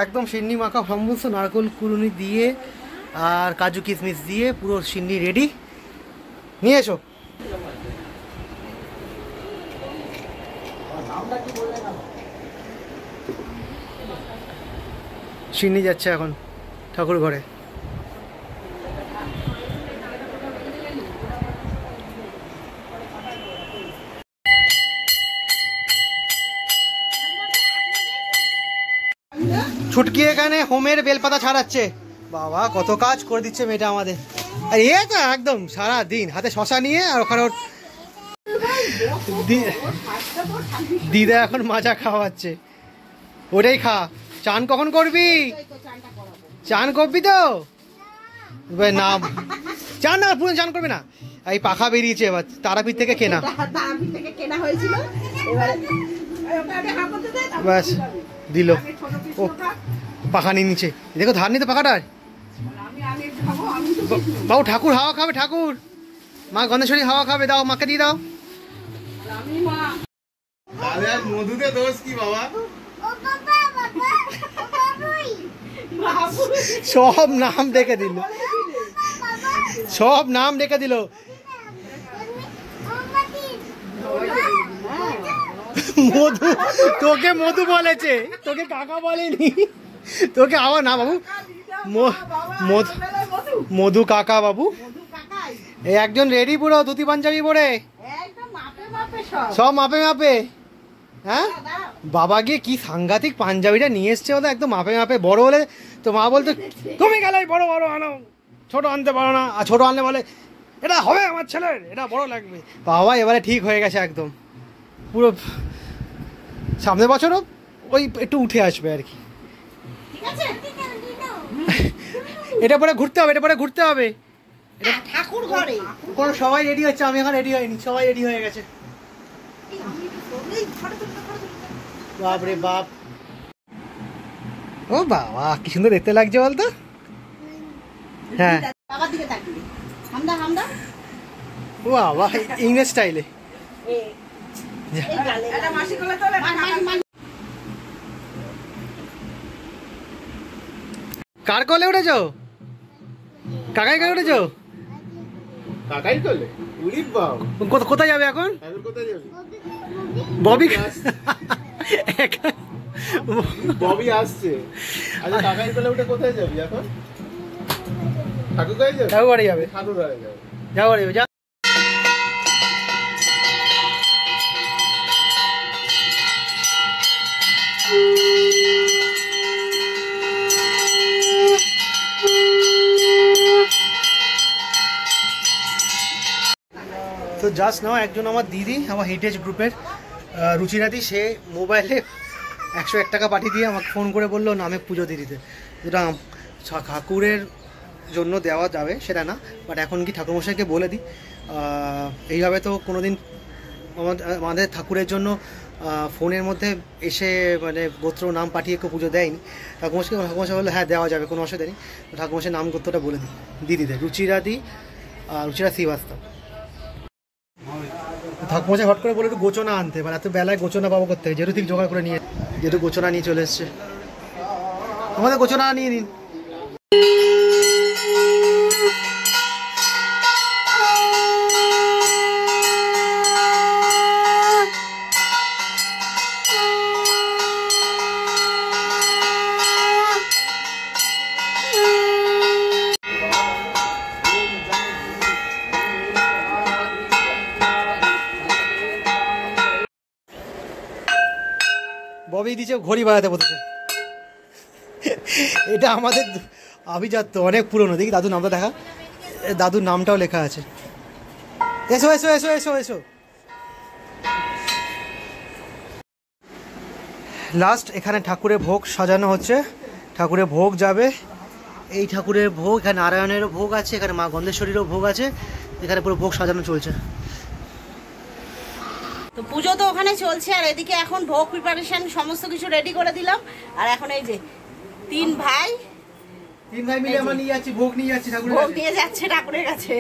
Speaker 1: একদম, সিন্নি মাখা সমস্ত নারকেল কুড়ুনি দিয়ে আর কাজু কিশমিশ দিয়ে পুরো সিন্নি রেডি। নিয়ে এসো। সিন্নি যাচ্ছে এখন ঠাকুর ঘরে। ছুটকি এখানে হোমের বেলপাতা ছাড়াচ্ছে। বাবা কত কাজ করে দিচ্ছে মেয়েটা আমাদের। আর এ তো একদম সারা দিন হাতে শশা নিয়ে, আর ওখানে ওর দিদা এখন মাজা খাওয়াচ্ছে, ওটাই খা। চান কখন করবি? চান করবি তো না, চান না পুরো চান করবি না। এই পাখা বেরিয়েছে এবার তারাপীঠ থেকে কেনা,
Speaker 2: হয়েছিল
Speaker 1: ব্যাস দিল। ও পাখা নিয়ে নিচ্ছে, দেখো ধার নিতে পাখাটার। বাবু ঠাকুর হাওয়া খাবে, ঠাকুর মা গণেশ্বরী হাওয়া খাবে, দাও মাকে দিয়ে দাও।
Speaker 3: মধুতে দোষ কি বাবা?
Speaker 1: সব নাম ডেকে দিল, সব নাম ডেকে দিল। মধু, তোকে মধু বলেছে, তোকে কাকা বলেনি, তোকে আবার না বাবু, মধু কাকা বাবু। এই একজন রেডি পুরো ধুতি পাঞ্জাবি পরে, সব মাপে মাপে। হ্যাঁ বাবা গিয়ে কি সাংঘাতিক পাঞ্জাবিটা নিয়ে এসছে, ওদের একদম মাপে মাপে। বড় হলে তো মা বলতো তুমি গেলে বড় বড় আনো, ছোট আনতে পারো না, আর ছোট আনলে বলে এটা হবে আমার ছেলের, এটা বড় লাগবে। বাবা এবারে ঠিক হয়ে গেছে একদম পুরো, সামনের বছরও ওই একটু উঠে আসবে আর কি। এটা পরে ঘুরতে হবে, এটা পরে ঘুরতে হবে।
Speaker 2: ঠাকুর ঘরে
Speaker 1: কোনো সবাই রেডি হচ্ছে, আমি এখন রেডি হয়নি, সবাই রেডি হয়ে গেছে। বাপ রে বাপ, ও বাবা কি সুন্দর দেখতে লাগছে বলতো। হ্যাঁ
Speaker 2: বাবার দিকে তাকিয়ে হামদা হামদা,
Speaker 1: ও বাবা ইংরেজ স্টাইলে। কার কোলে উঠেছ? কাকাই কোলে উঠেছ?
Speaker 3: কাকাই করলে উড়ি বাবা।
Speaker 1: কোথায় যাবে এখন?
Speaker 3: এখন কোথায় যাবি?
Speaker 1: ববি
Speaker 3: ববি আসছে। আচ্ছা কাকাই করলে উঠে কোথায় যাবি এখন? ঠাকুর গায়ে যাবি?
Speaker 1: ঠাকুর বাড়ি যাবে,
Speaker 3: ঠাকুর গায়ে যাবে।
Speaker 1: যাও বাড়ি যা। জাস্ট নাও একজন আমার দিদি, আমার হেরিটেজ গ্রুপের রুচিরাদি, সে মোবাইলে 101 টাকা পাঠিয়ে দিয়ে আমাকে ফোন করে বললো নামে পুজো দিয়ে দিতে, যেটা ঠাকুরের জন্য দেওয়া যাবে সেটা না, বাট এখন কি ঠাকুরমশাইকে বলে দিই। এইভাবে তো কোনোদিন আমাদের ঠাকুরের জন্য ফোনের মধ্যে এসে মানে গোত্র নাম পাঠিয়ে কেউ পুজো দেয়নি। ঠাকুরমশাই বললো হ্যাঁ দেওয়া যাবে, কোনো অসুবিধা নেই। ঠাকুরমশাই নাম গোত্রটা বলে দিই দিদিদের, রুচিরাদি, রুচিরা শ্রীবাস্তব। ঠাকুরমশাই হট করে বলে একটু গোচনা আনতে, মানে এত বেলায় গোচনা পাবো করতে, যেহেতু ঠিক জোগাড় করে নিয়ে, যেহেতু গোচনা নিয়ে চলে এসছে, আমাদের গোচনা নিয়ে নিন। ববি দিচ্ছে ঘড়ি বাজাতে বলছে, এটা আমাদের আভিজাত্য, অনেক পুরনো। দেখি দাদুর নামটা দেখা, দাদুর নামটাও লেখা আছে। এসো এসো এসো এসো এসো। লাস্ট এখানে ঠাকুরের ভোগ সাজানো হচ্ছে, ঠাকুরের ভোগ যাবে। এই ঠাকুরের ভোগ, এখানে নারায়ণেরও ভোগ আছে, এখানে মা গন্ধেশ্বরীরও ভোগ আছে, এখানে পুরো ভোগ সাজানো চলছে।
Speaker 2: তো পুজো তো ওখানে চলছে, আর এদিকে এখন ভোগ প্রিপারেশন সমস্ত কিছু রেডি করে দিলাম। আর এখন এই যে তিন ভাই
Speaker 1: মিলে আমরা নিয়ে যাচ্ছি ভোগ, নিয়ে যাচ্ছি ঠাকুরের
Speaker 2: ভোগ নিয়ে যাচ্ছে ঠাকুরের কাছে।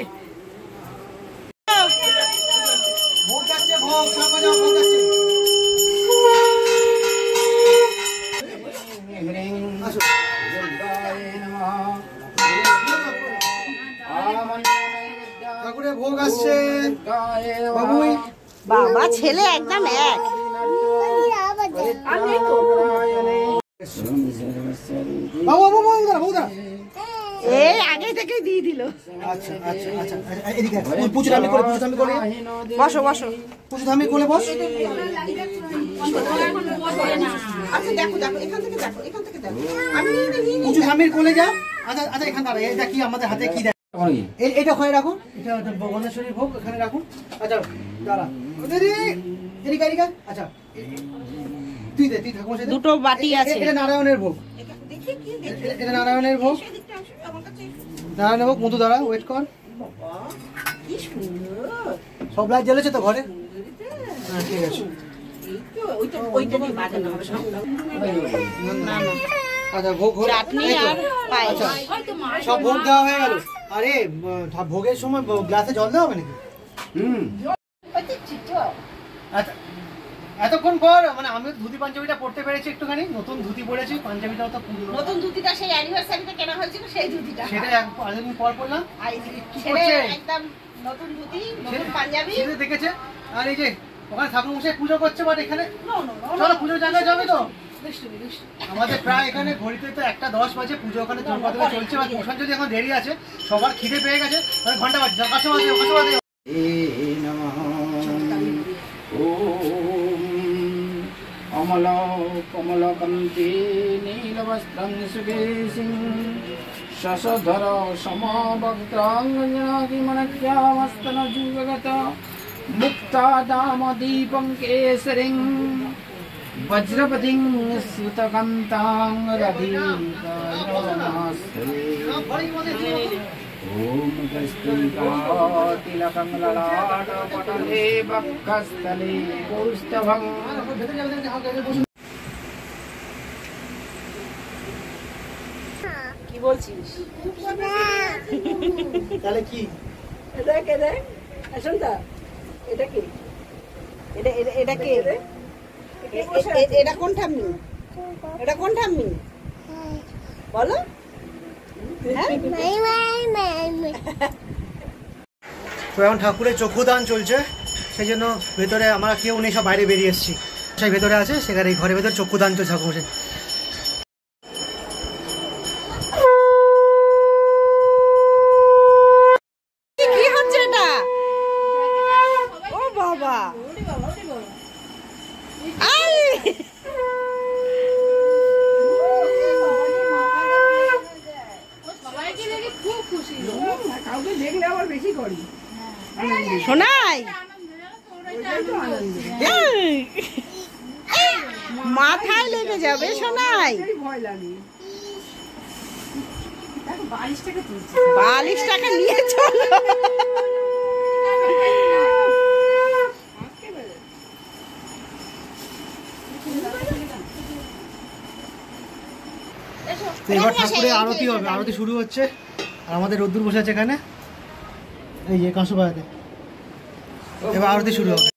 Speaker 1: ভোগ যাচ্ছে, ভোগ সব বাজাও, ভোগ যাচ্ছে। আসো। ঠাকুরের ভোগ আসছে বাবুই।
Speaker 2: বাবা ছেলে একদম এক। এই আগে থেকে দিয়ে দিল।
Speaker 1: আচ্ছা আচ্ছা আচ্ছা, এদিকে পুজো আমি করে, পুজো আমি করে।
Speaker 2: বসো বসো,
Speaker 1: পুজো আমি করে বস।
Speaker 2: আচ্ছা দেখো দেখো, এখান থেকে দেখো, এখান থেকে দেখো। আমি
Speaker 1: পুজো আমি কোলে যা। আচ্ছা আচ্ছা, এখানে দাঁড়া, এটা কি আমাদের হাতে কি দেখ, এটা ওখানে রাখুন, এটা গন্ধেশ্বরীর ভোগ এখানে রাখুন। আচ্ছা দাঁড়া, এদিকে এদিকে। আচ্ছা তুই দে, তুই ঠাকুর সাথে
Speaker 2: দুটো বাটি আছে।
Speaker 1: এটা নারায়ণের ভোগ, এটা নারায়ণের ভোগ, নারায়ণের ভোগ। মধু দাঁড়া, ওয়েট কর। সব লাইট জ্বলেছে তো ঘরে? হ্যাঁ ঠিক আছে। আচ্ছা ভোগ,
Speaker 2: চাটনি আর পায়েস।
Speaker 1: আচ্ছা সব ভোগ দেওয়া হয়ে গেল। আরে ভোগের সময় গ্লাসে জল দেওয়া হবে নাকি? আচ্ছা এতক্ষণ পর মানে আমি ধুতি পাঞ্জাবিটা পড়তে পেরেছি একটুখানি, নতুন ধুতি পরেছি, পাঞ্জাবিটাও তো
Speaker 2: নতুন ধুতিটা সেই অ্যানিভার্সারিতে কেনা হয়েছিল, সেই ধুতিটা
Speaker 1: সেটা অনেকদিন পর পড়লাম।
Speaker 2: একদম নতুন ধুতি, নতুন পাঞ্জাবি
Speaker 1: দেখেছে। আর এই যে ওখানে ঠাকুর মশাই পুজো করছে, বাট এখানে চলো পুজোর জায়গায় যাবে তো। আমাদের প্রায় এখানে ঘড়িতে তো 1:10 বাজে, পুজো ওখানে চলছে, বা পোষণ যদি এখন দেরি আছে, সবার খিদে পেয়ে গেছে, ঘন্টা বাজছে, কাছে বাজে কাছে বাজে।
Speaker 5: অমল কমলকান্তি নীলবস্ত্রং সুকেশিং শশধর সমবক্ত্রাঙ্গনাদিমনক্যামস্তন যুগগত মুক্তাদামদীপং কেসরিং বজ্রপতিং সুতকান্তাং রধিকায়নমস্তে। ওম কস্তুরিকাতিলকং ললাটপটলে বক্ষস্থলে কৌস্তভং।
Speaker 2: কি বলছিস?
Speaker 1: তাহলে কি
Speaker 2: দেখ দেখ, শুনতা, এটা কি? এটা এটা এটা কি? এটা কোন ঠাম্মি? এটা কোন ঠাম্মি বলো?
Speaker 1: তো এখন ঠাকুরের চক্ষুদান চলছে, সেই জন্য ভেতরে আমরা কেউ নেই, সব বাইরে বেরিয়ে এসেছি। সেই ভেতরে আছে, সেখানে ঘরের ভেতরে চক্ষুদান চলছে ঠাকুর।
Speaker 2: কি হচ্ছে এটা? ও বাবা, শোনাই মাথায় লেগে যাবে সোনাই। বালিশটাকে নিয়ে চলো।
Speaker 1: তো এবার ঠাকুরের আরতি হবে, আরতি শুরু হচ্ছে। আর আমাদের রোদ্দুর বসে আছে এখানে, এই যে কাঁসু বাড়াতে। এবার আরতি শুরু হবে।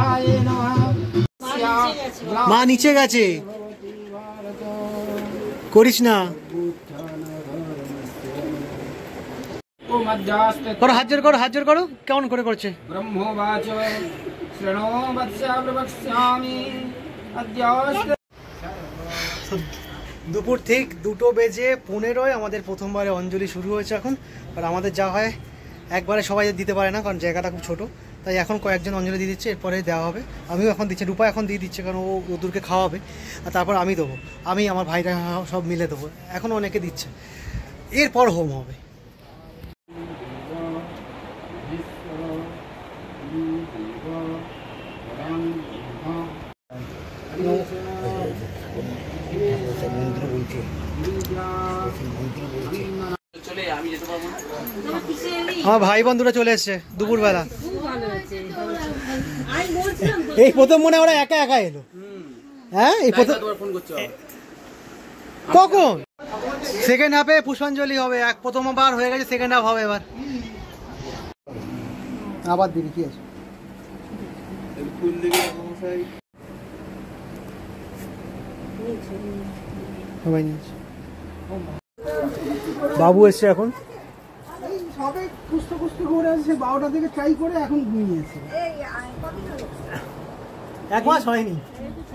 Speaker 5: रुद्राय नमः
Speaker 1: মা নিচে গেছে, করিস না।
Speaker 5: ओम अध्यास्त
Speaker 1: করো, হাত জোর করো, হাত জোর করো। কেমন করে করছে?
Speaker 5: ब्रह्मोवाच शृणो वत्स्या प्रवक्ष्यामि अध्यास्त।
Speaker 1: দুপুর ঠিক 2:15 আমাদের প্রথমবারে অঞ্জলি শুরু হয়েছে এখন। আর আমাদের যা হয় একবারে সবাই দিতে পারে না, কারণ জায়গাটা খুব ছোট, তাই এখন কয়েকজন অঞ্জলি দিয়ে দিচ্ছে, এরপরে দেওয়া হবে। আমিও এখন দিচ্ছি, রূপা এখন দিয়ে দিচ্ছে, কারণ ও ওদেরকে খাওয়াবে, আর তারপর আমি দেবো, আমি আমার ভাইরা সব মিলে দেবো। এখন অনেকে দিচ্ছে, এরপর হোম হবে। আমার ভাই বন্ধুরা চলে এসছে দুপুরবেলা। এই প্রথম মনে হয় ওরা একা একা এলো। হ্যাঁ, এই প্রথম। কখন সেকেন্ড হাফে পুষ্পাঞ্জলি হবে, প্রথমবার হয়ে গেছে, সেকেন্ড হাফ হবে এবার। আবার দিবি, কি আছে? সবাই নিয়েছে। বাবু এসছে এখন,
Speaker 6: সবাই কুস্তো কুস্তো করে আসছে 12টা থেকে ট্রাই করে এখন ঘুমিয়েছে।
Speaker 1: 1 মাস হয়নি,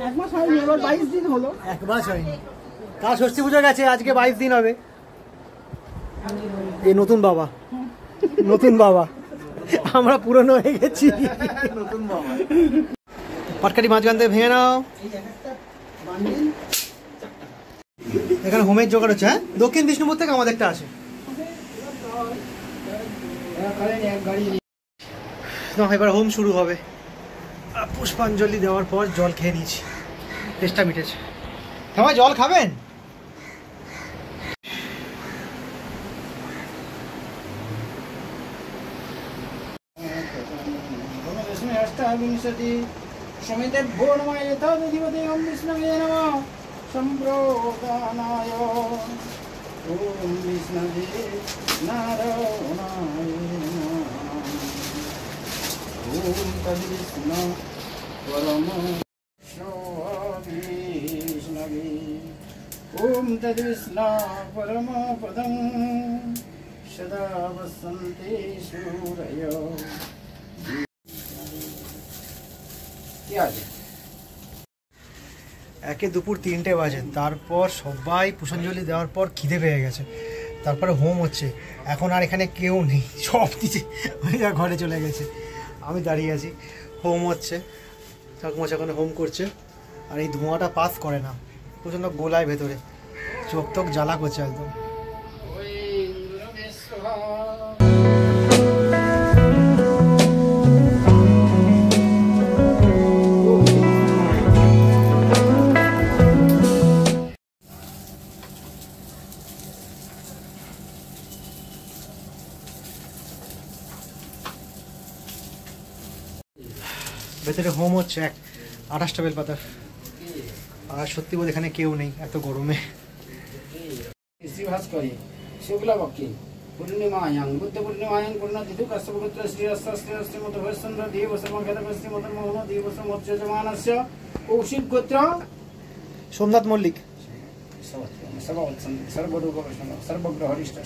Speaker 6: 1 মাস হয়নি, এবার 22 দিন হলো।
Speaker 1: 1 মাস হয়নি। কাল ষষ্ঠী পুজো গেছে, আজকে 22 দিন হবে। এই নতুন বাবা, নতুন বাবা, আমরা পুরনো হয়ে গেছি।
Speaker 3: নতুন বাবা।
Speaker 1: পাটকাটি মাঝখান থেকে ভেঙে নাও। এখানে হোমের জোগাড় হচ্ছে। হ্যাঁ, দক্ষিণ বিষ্ণুপুর থেকে আমাদেরটা আসে। না, এবার হোম শুরু হবে। পুষ্পাঞ্জলি দেওয়ার পর জল খেয়ে নিয়েছি, টেস্টটা মিটেছে। হ্যাঁ, জল খাবেন?
Speaker 5: समिते भोर्णमाय यथाधिपते ओम विष्णवे नमः संप्रोदानाय ओम विष्णवे नारायणाय नमः ओम तद्विष्णु परम विष्णवे ओम तद्विष्णु परम पदं सदा वसन्ते सूरयो।
Speaker 1: একে দুপুর 3টে বাজে, তারপর সবাই পুষ্পাঞ্জলি দেওয়ার পর খিদে পেয়ে গেছে, তারপরে হোম হচ্ছে। এখন আর এখানে কেউ নেই, সব কিছু ওইরা ঘরে চলে গেছে, আমি দাঁড়িয়ে আছি। হোম হচ্ছে, ঠাকুমা সেখানে হোম করছে, আর এই ধোঁয়াটা পাস করে না, প্রচণ্ড গোলায় ভেতরে, চোখ টোক জ্বালা করছে একদম। ভেতরে হোম হচ্ছে 28টা বেলপাতার, আর সত্যি বলতে এখানে কেউ নেই এত গরমে।
Speaker 5: श्रीभास्करी शुक्लपक्षे पूर्णिमायां बुद्ध पूर्णिमायां पूर्णतिथि कश्यपपुत्र श्रीरस्ते देव सर्वखेदकस्ति मदर्मोहन देव समोच्यजमानस्य कौशिक गोत्र
Speaker 1: সোমনাথ মল্লিক।
Speaker 5: सर्वग्रहरिष्ठ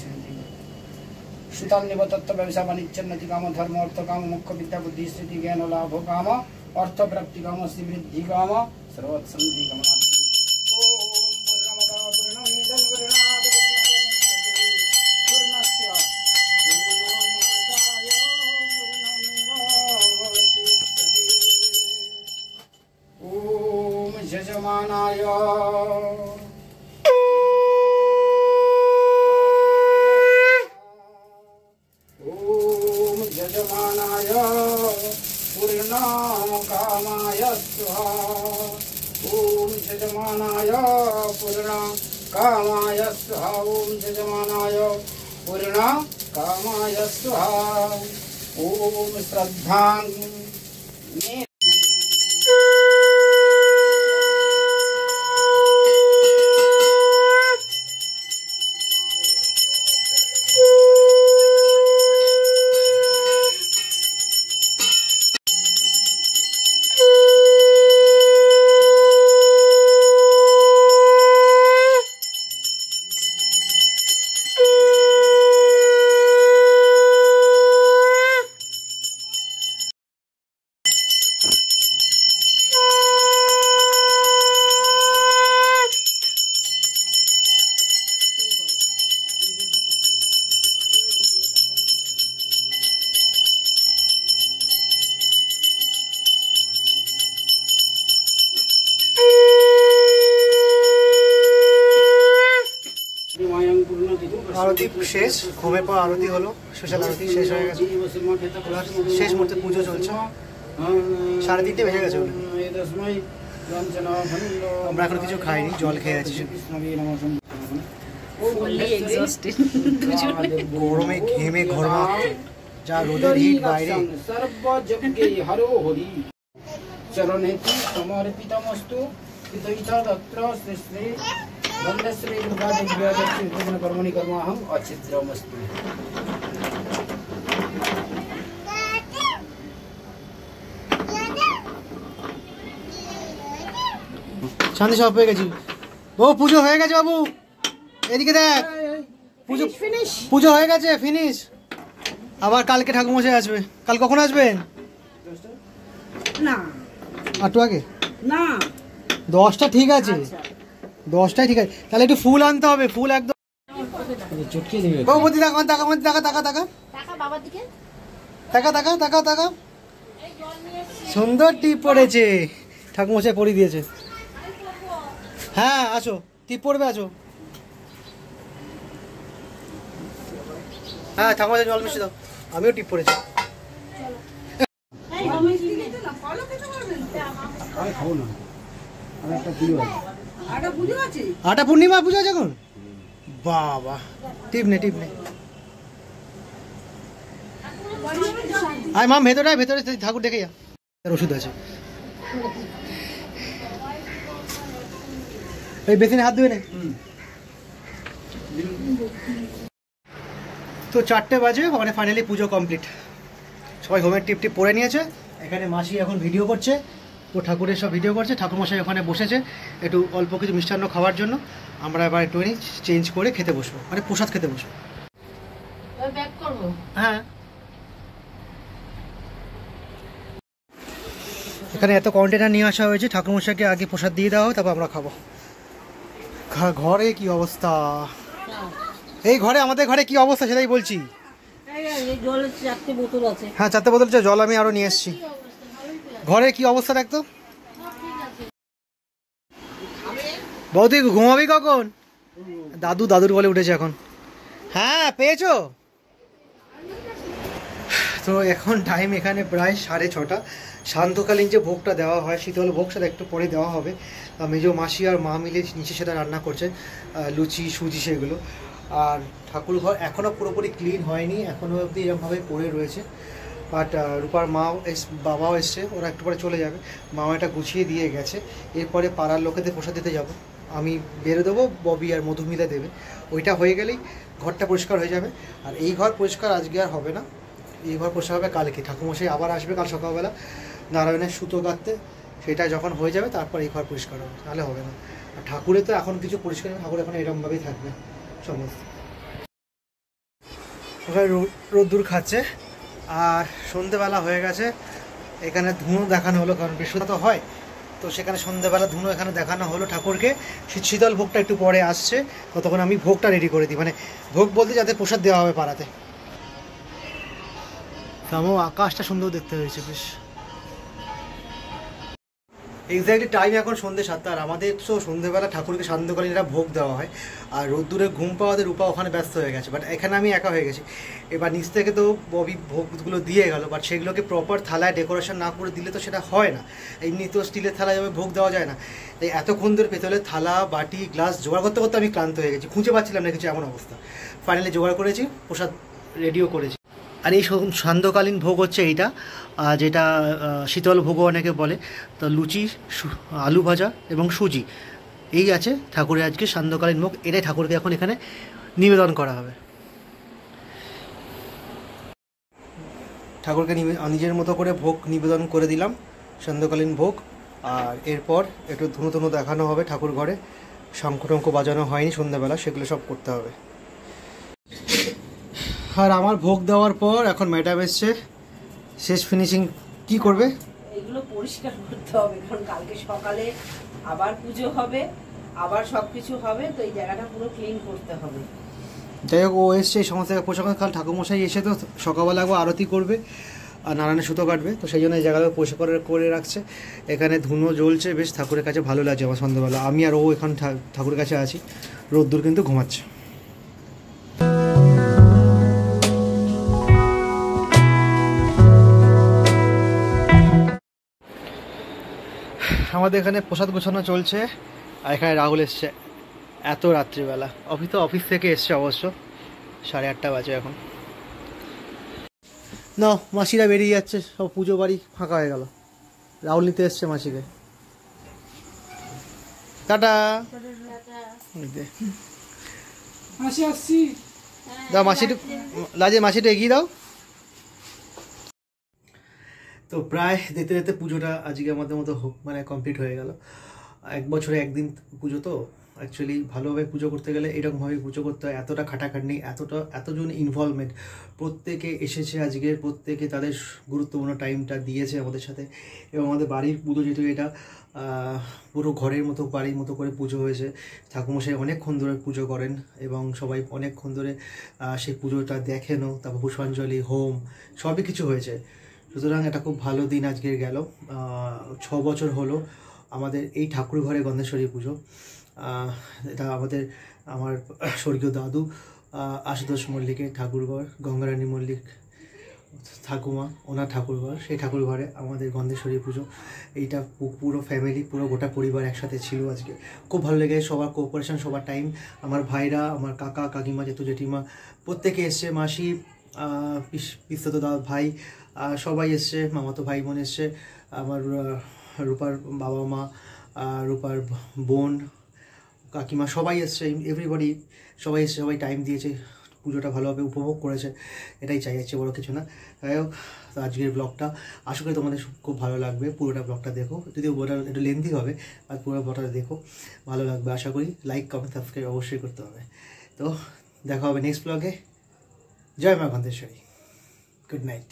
Speaker 5: सुतान्निव तत्व व्यवसाय वाणिज्यन्नति काम धर्म अर्थ काम मुख्य विद्या बुद्धि स्थिति ज्ञान लाभ काम अर्थ प्राप्ति काम सिद्धि काम सर्वसन्ति काम। ओम यजमानाय यजमानाय पूर्णा कामाय स्वाहा ओम यजमानाय पूर्णा कामाय स्वाहा ओम यजमानाय पूर्णा कामाय स्वाहा ओम श्रद्धां
Speaker 1: আরতি শেষ, ঘুমের পর আরতি হলো, স্পেশাল আরতি শেষ হয়ে গেছে, শেষ মুহূর্তে পুজো চলছে, 3:30 বেজে গেছে। আমরা এখন কিছু খাইনি, জল খেয়ে আছি। গরমে ঘেমে ঘরমাক্ত, যা রোদের হিট বাইরে।
Speaker 5: চরণেতি সমর্পিতমস্তু পিতৈতা তত্র শ্রী বন্দশ্রী দুর্গা দেবী কর্মণি কর্মাহং অছিদ্রমস্তু।
Speaker 1: শান্তি সব হয়ে গেছি। ও পুজো হয়ে গেছে বাবু, এদিকে দেখ, পুজো পুজো হয়ে গেছে, ফিনিশ। আবার কালকে ঠাকুরমশাই আসবে। কাল কখন আসবেন?
Speaker 2: না
Speaker 1: একটু আগে
Speaker 2: না
Speaker 1: 10টা ঠিক আছে, 10টাই ঠিক আছে। তাহলে একটু ফুল আনতে হবে, ফুল একদম
Speaker 5: চটকিয়ে দেবে।
Speaker 1: বাবু মতি টাকা টাকা মতি টাকা টাকা টাকা
Speaker 4: টাকা বাবার দিকে
Speaker 1: টাকা টাকা টাকা টাকা। সুন্দর টিপ পড়েছে, ঠাকুরমশাই পরিয়ে দিয়েছে। হ্যাঁ আসো, টিপ পড়বে, আসো। হ্যাঁ ঠাকুরমশাই জল মিশিয়ে দাও, আমিও টিপ পড়েছি।
Speaker 5: আমি খাবো না, আর একটা পুজো আছে।
Speaker 1: আটা পূর্ণিমা পুজো আছে এখন? বাবা, টিপ নে টিপ নে। আয় মাম ভেতরে, ভেতরে ঠাকুর দেখে যা, ওষুধ আছে। এই বেসিনে হাত ধুয়ে নে। তো 4টে বাজে, মানে ফাইনালি পুজো কমপ্লিট। সবাই হোমের টিপ টিপ পরে নিয়েছে। এখানে মাসি এখন ভিডিও করছে, তো ঠাকুরের সব ভিডিও করছে। ঠাকুরমশাই ওখানে বসেছে একটু অল্প কিছু মিষ্টান্ন খাওয়ার জন্য। আমরা এবার একটুখানি চেঞ্জ করে খেতে বসবো, মানে প্রসাদ খেতে বসবো। হ্যাঁ, এখানে এত কন্টেনার নিয়ে আসা হয়েছে, ঠাকুরমশাইকে আগে প্রসাদ দিয়ে দেওয়া হবে, তারপর আমরা খাবো। ঘরে কি অবস্থা, এই ঘরে, আমাদের ঘরে কি অবস্থা সেটাই বলছি। হ্যাঁ 4টে বোতল জল আমি আরো নিয়ে এসেছি। ঘরে কি অবস্থা দেখতো। বৌদি ঘুমাবি কখন? দাদু দাদুর বলে উঠেছে এখন। হ্যাঁ পেয়েছো তো? এখন টাইম এখানে প্রায় 6:30। সান্ধ্যকালীন যে ভোগটা দেওয়া হয়, শীতল ভোগ, সেটা একটু পরে দেওয়া হবে। মেজো মাসি আর মা মিলে নিচে সেটা রান্না করছে, লুচি সুজি সেগুলো। আর ঠাকুর ঘর এখনও পুরোপুরি ক্লিন হয়নি, এখনও অবধি এরকমভাবে পড়ে রয়েছে। বাট রূপার মাও বাবাও এসছে, ওরা একটু পরে চলে যাবে। মাও এটা গুছিয়ে দিয়ে গেছে। এরপরে পাড়ার লোকেদের প্রসাদ দিতে যাব, আমি বেরো দেবো, ববি আর মধুমিতা দেবে। ওইটা হয়ে গেলেই ঘরটা পরিষ্কার হয়ে যাবে। আর এই ঘর পরিষ্কার আজকে আর হবে না, এই ঘর পরিষ্কার হবে কালকে। ঠাকুরমশাই আবার আসবে কাল সকালবেলা নারায়ণের সুতো কাটতে, সেটা যখন হয়ে যাবে তারপর এই ঘর পরিষ্কার হবে, তাহলে হবে না। আর ঠাকুরে তো এখন কিছু পরিষ্কার, ঠাকুর এখন এরকমভাবেই থাকবে সমস্ত। ওখানে রোদ্দুর খাচ্ছে। আর সন্ধেবেলা হয়ে গেছে, এখানে ধুনো দেখানো হলো, কারণ বৃহস্পতিবার তো হয়, তো সেখানে সন্ধেবেলা ধুনো এখানে দেখানো হলো ঠাকুরকে। শীতল ভোগটা একটু পরে আসছে, ততক্ষণ আমি ভোগটা রেডি করে দিই, মানে ভোগ বলতে যাতে প্রসাদ দেওয়া হবে পাড়াতে। তাও আকাশটা সুন্দর দেখতে হয়েছে বেশ। এক্স্যাক্টলি টাইম এখন সন্ধ্যে 7টা। আর আমাদের তো সন্ধ্যেবেলা ঠাকুরকে সান্ধ্যকালীন এরা ভোগ দেওয়া হয়, আর রোদ্দুরে ঘুম পাওয়াতে রূপা ওখানে ব্যস্ত হয়ে গেছে। বাট এখানে আমি একা হয়ে গেছি। এবার নিচ থেকে তো ববি ভোগগুলো দিয়ে গেল, বাট সেগুলোকে প্রপার থালায় ডেকোরেশন না করে দিলে তো সেটা হয় না। এমনি তো স্টিলের থালায় যাবে ভোগ দেওয়া যায় না, তাই এতক্ষণ ধরে পেতলের থালা বাটি গ্লাস জোগাড় করতে করতে আমি ক্লান্ত হয়ে গেছি, খুঁজে পাচ্ছিলাম না কিছু, এমন অবস্থা। ফাইনালি জোগাড় করেছি, প্রসাদ রেডিও করেছি। আর এই সান্ধ্যকালীন ভোগ হচ্ছে এইটা, যেটা শীতল ভোগও অনেকে বলে। তো লুচি, আলু ভাজা এবং সুজি, এই আছে ঠাকুরের আজকে সান্ধ্যকালীন ভোগ। এটাই ঠাকুরকে এখন এখানে নিবেদন করা হবে। ঠাকুরকে নিজের মতো করে ভোগ নিবেদন করে দিলাম, সান্ধ্যকালীন ভোগ। আর এরপর একটু ধুনো ধুনো দেখানো হবে ঠাকুর ঘরে, শঙ্খ টঙ্খ বাজানো হয়নি সন্ধ্যাবেলা, সেগুলো সব করতে হবে। আর আমার ভোগ দেওয়ার পর এখন ম্যাডাম এসছে, শেষ ফিনিশিং কি করবে?
Speaker 2: এগুলো পরিষ্কার করতে হবে, কারণ কালকে সকালে আবার পুজো হবে, আবার সবকিছু হবে, তো এই জায়গাটা পুরো ক্লিন করতে হবে।
Speaker 1: যাই হোক, ও এসছে এই সমস্ত পোশাক। কাল ঠাকুরমশাই এসে তো সকালবেলা একবার আরতি করবে আর নারায়ণের সুতো কাটবে, তো সেই জন্য এই জায়গাটা পরিষ্কার করে রাখছে। এখানে ধুনো জ্বলছে, বেশ ঠাকুরের কাছে ভালো লাগছে আমার সন্ধ্যাবেলা। আমি আর ও এখন ঠাকুরের কাছে আছি, রোদ্দুর কিন্তু ঘুমাচ্ছে। আমাদের এখানে প্রসাদ গোছানো চলছে, আর এখানে রাহুল এসছে এত রাত্রিবেলা। অফিস থেকে এসছে অবশ্য, 8:30 বাজে এখন। না, মাসিরা বেরিয়ে যাচ্ছে, সব পুজো বাড়ি ফাঁকা হয়ে গেল। রাহুল নিতে এসছে মাসিকে। টাটা।
Speaker 6: আসছি।
Speaker 1: দাও মাসিটা, লাজে মাসিটা এগিয়ে দাও। তো প্রায় যেতে যেতে পুজোটা আজকে আমাদের মতো মানে কমপ্লিট হয়ে গেল। 1 বছরে একদিন পুজো, তো অ্যাকচুয়ালি ভালোভাবে পুজো করতে গেলে এরকমভাবে পুজো করতে হয়। এতটা খাটাখাটনি, এতজন ইনভলভমেন্ট, প্রত্যেকে এসেছে আজকের, প্রত্যেকে তাদের গুরুত্বপূর্ণ টাইমটা দিয়েছে আমাদের সাথে। এবং আমাদের বাড়ির পুজো, যেহেতু এটা পুরো ঘরের মতো বাড়ির মতো করে পুজো হয়েছে, ঠাকুমশাই অনেকক্ষণ ধরে পুজো করেন এবং সবাই অনেকক্ষণ ধরে সেই পুজোটা দেখেনও। তারপর পুষ্পাঞ্জলি, হোম, সবই কিছু হয়েছে। সুতরাং এটা খুব ভালো দিন আজকের গেল। 6 বছর হলো আমাদের এই ঠাকুর ঘরে গন্ধেশ্বরী পুজো। এটা আমার স্বর্গীয় দাদু আশুতোষ মল্লিকের ঠাকুরঘর, গঙ্গারানী মল্লিক ঠাকুমা ওনার ঠাকুরঘর। সেই ঠাকুরঘরে আমাদের গন্ধেশ্বরী পুজো। এইটা পুরো ফ্যামিলি, পুরো গোটা পরিবার একসাথে ছিল আজকে। খুব ভালো লেগে, সবার কোঅপারেশন, সবার টাইম, আমার ভাইরা, আমার কাকা কাকিমা, জেঠু জেঠিমা প্রত্যেকে এসছে, মাসি, পিস্তত দাদা ভাই সবাই এসছে, মামাতো ভাই বোন এসছে, আমার রূপার বাবা মা, রূপার বোন, কাকিমা সবাই এসছে, এভরিবডি সবাই এসছে, সবাই টাইম দিয়েছে, পুজোটা ভালোভাবে উপভোগ করেছে। এটাই চাই, যাচ্ছে বড়ো কিছু না। যাই হোক, তো আজকের ব্লগটা আশা করি তোমাদের খুব ভালো লাগবে। পুরোটা ব্লগটা দেখো, যদিও ওটা একটু লেন্থি হবে, আর পুরো ব্লগটা দেখো, ভালো লাগবে আশা করি। লাইক, কমেন্ট, সাবস্ক্রাইব অবশ্যই করতে হবে। তো দেখা হবে নেক্সট ব্লগে। জয় মা গন্ধেশ্বরী। Good night.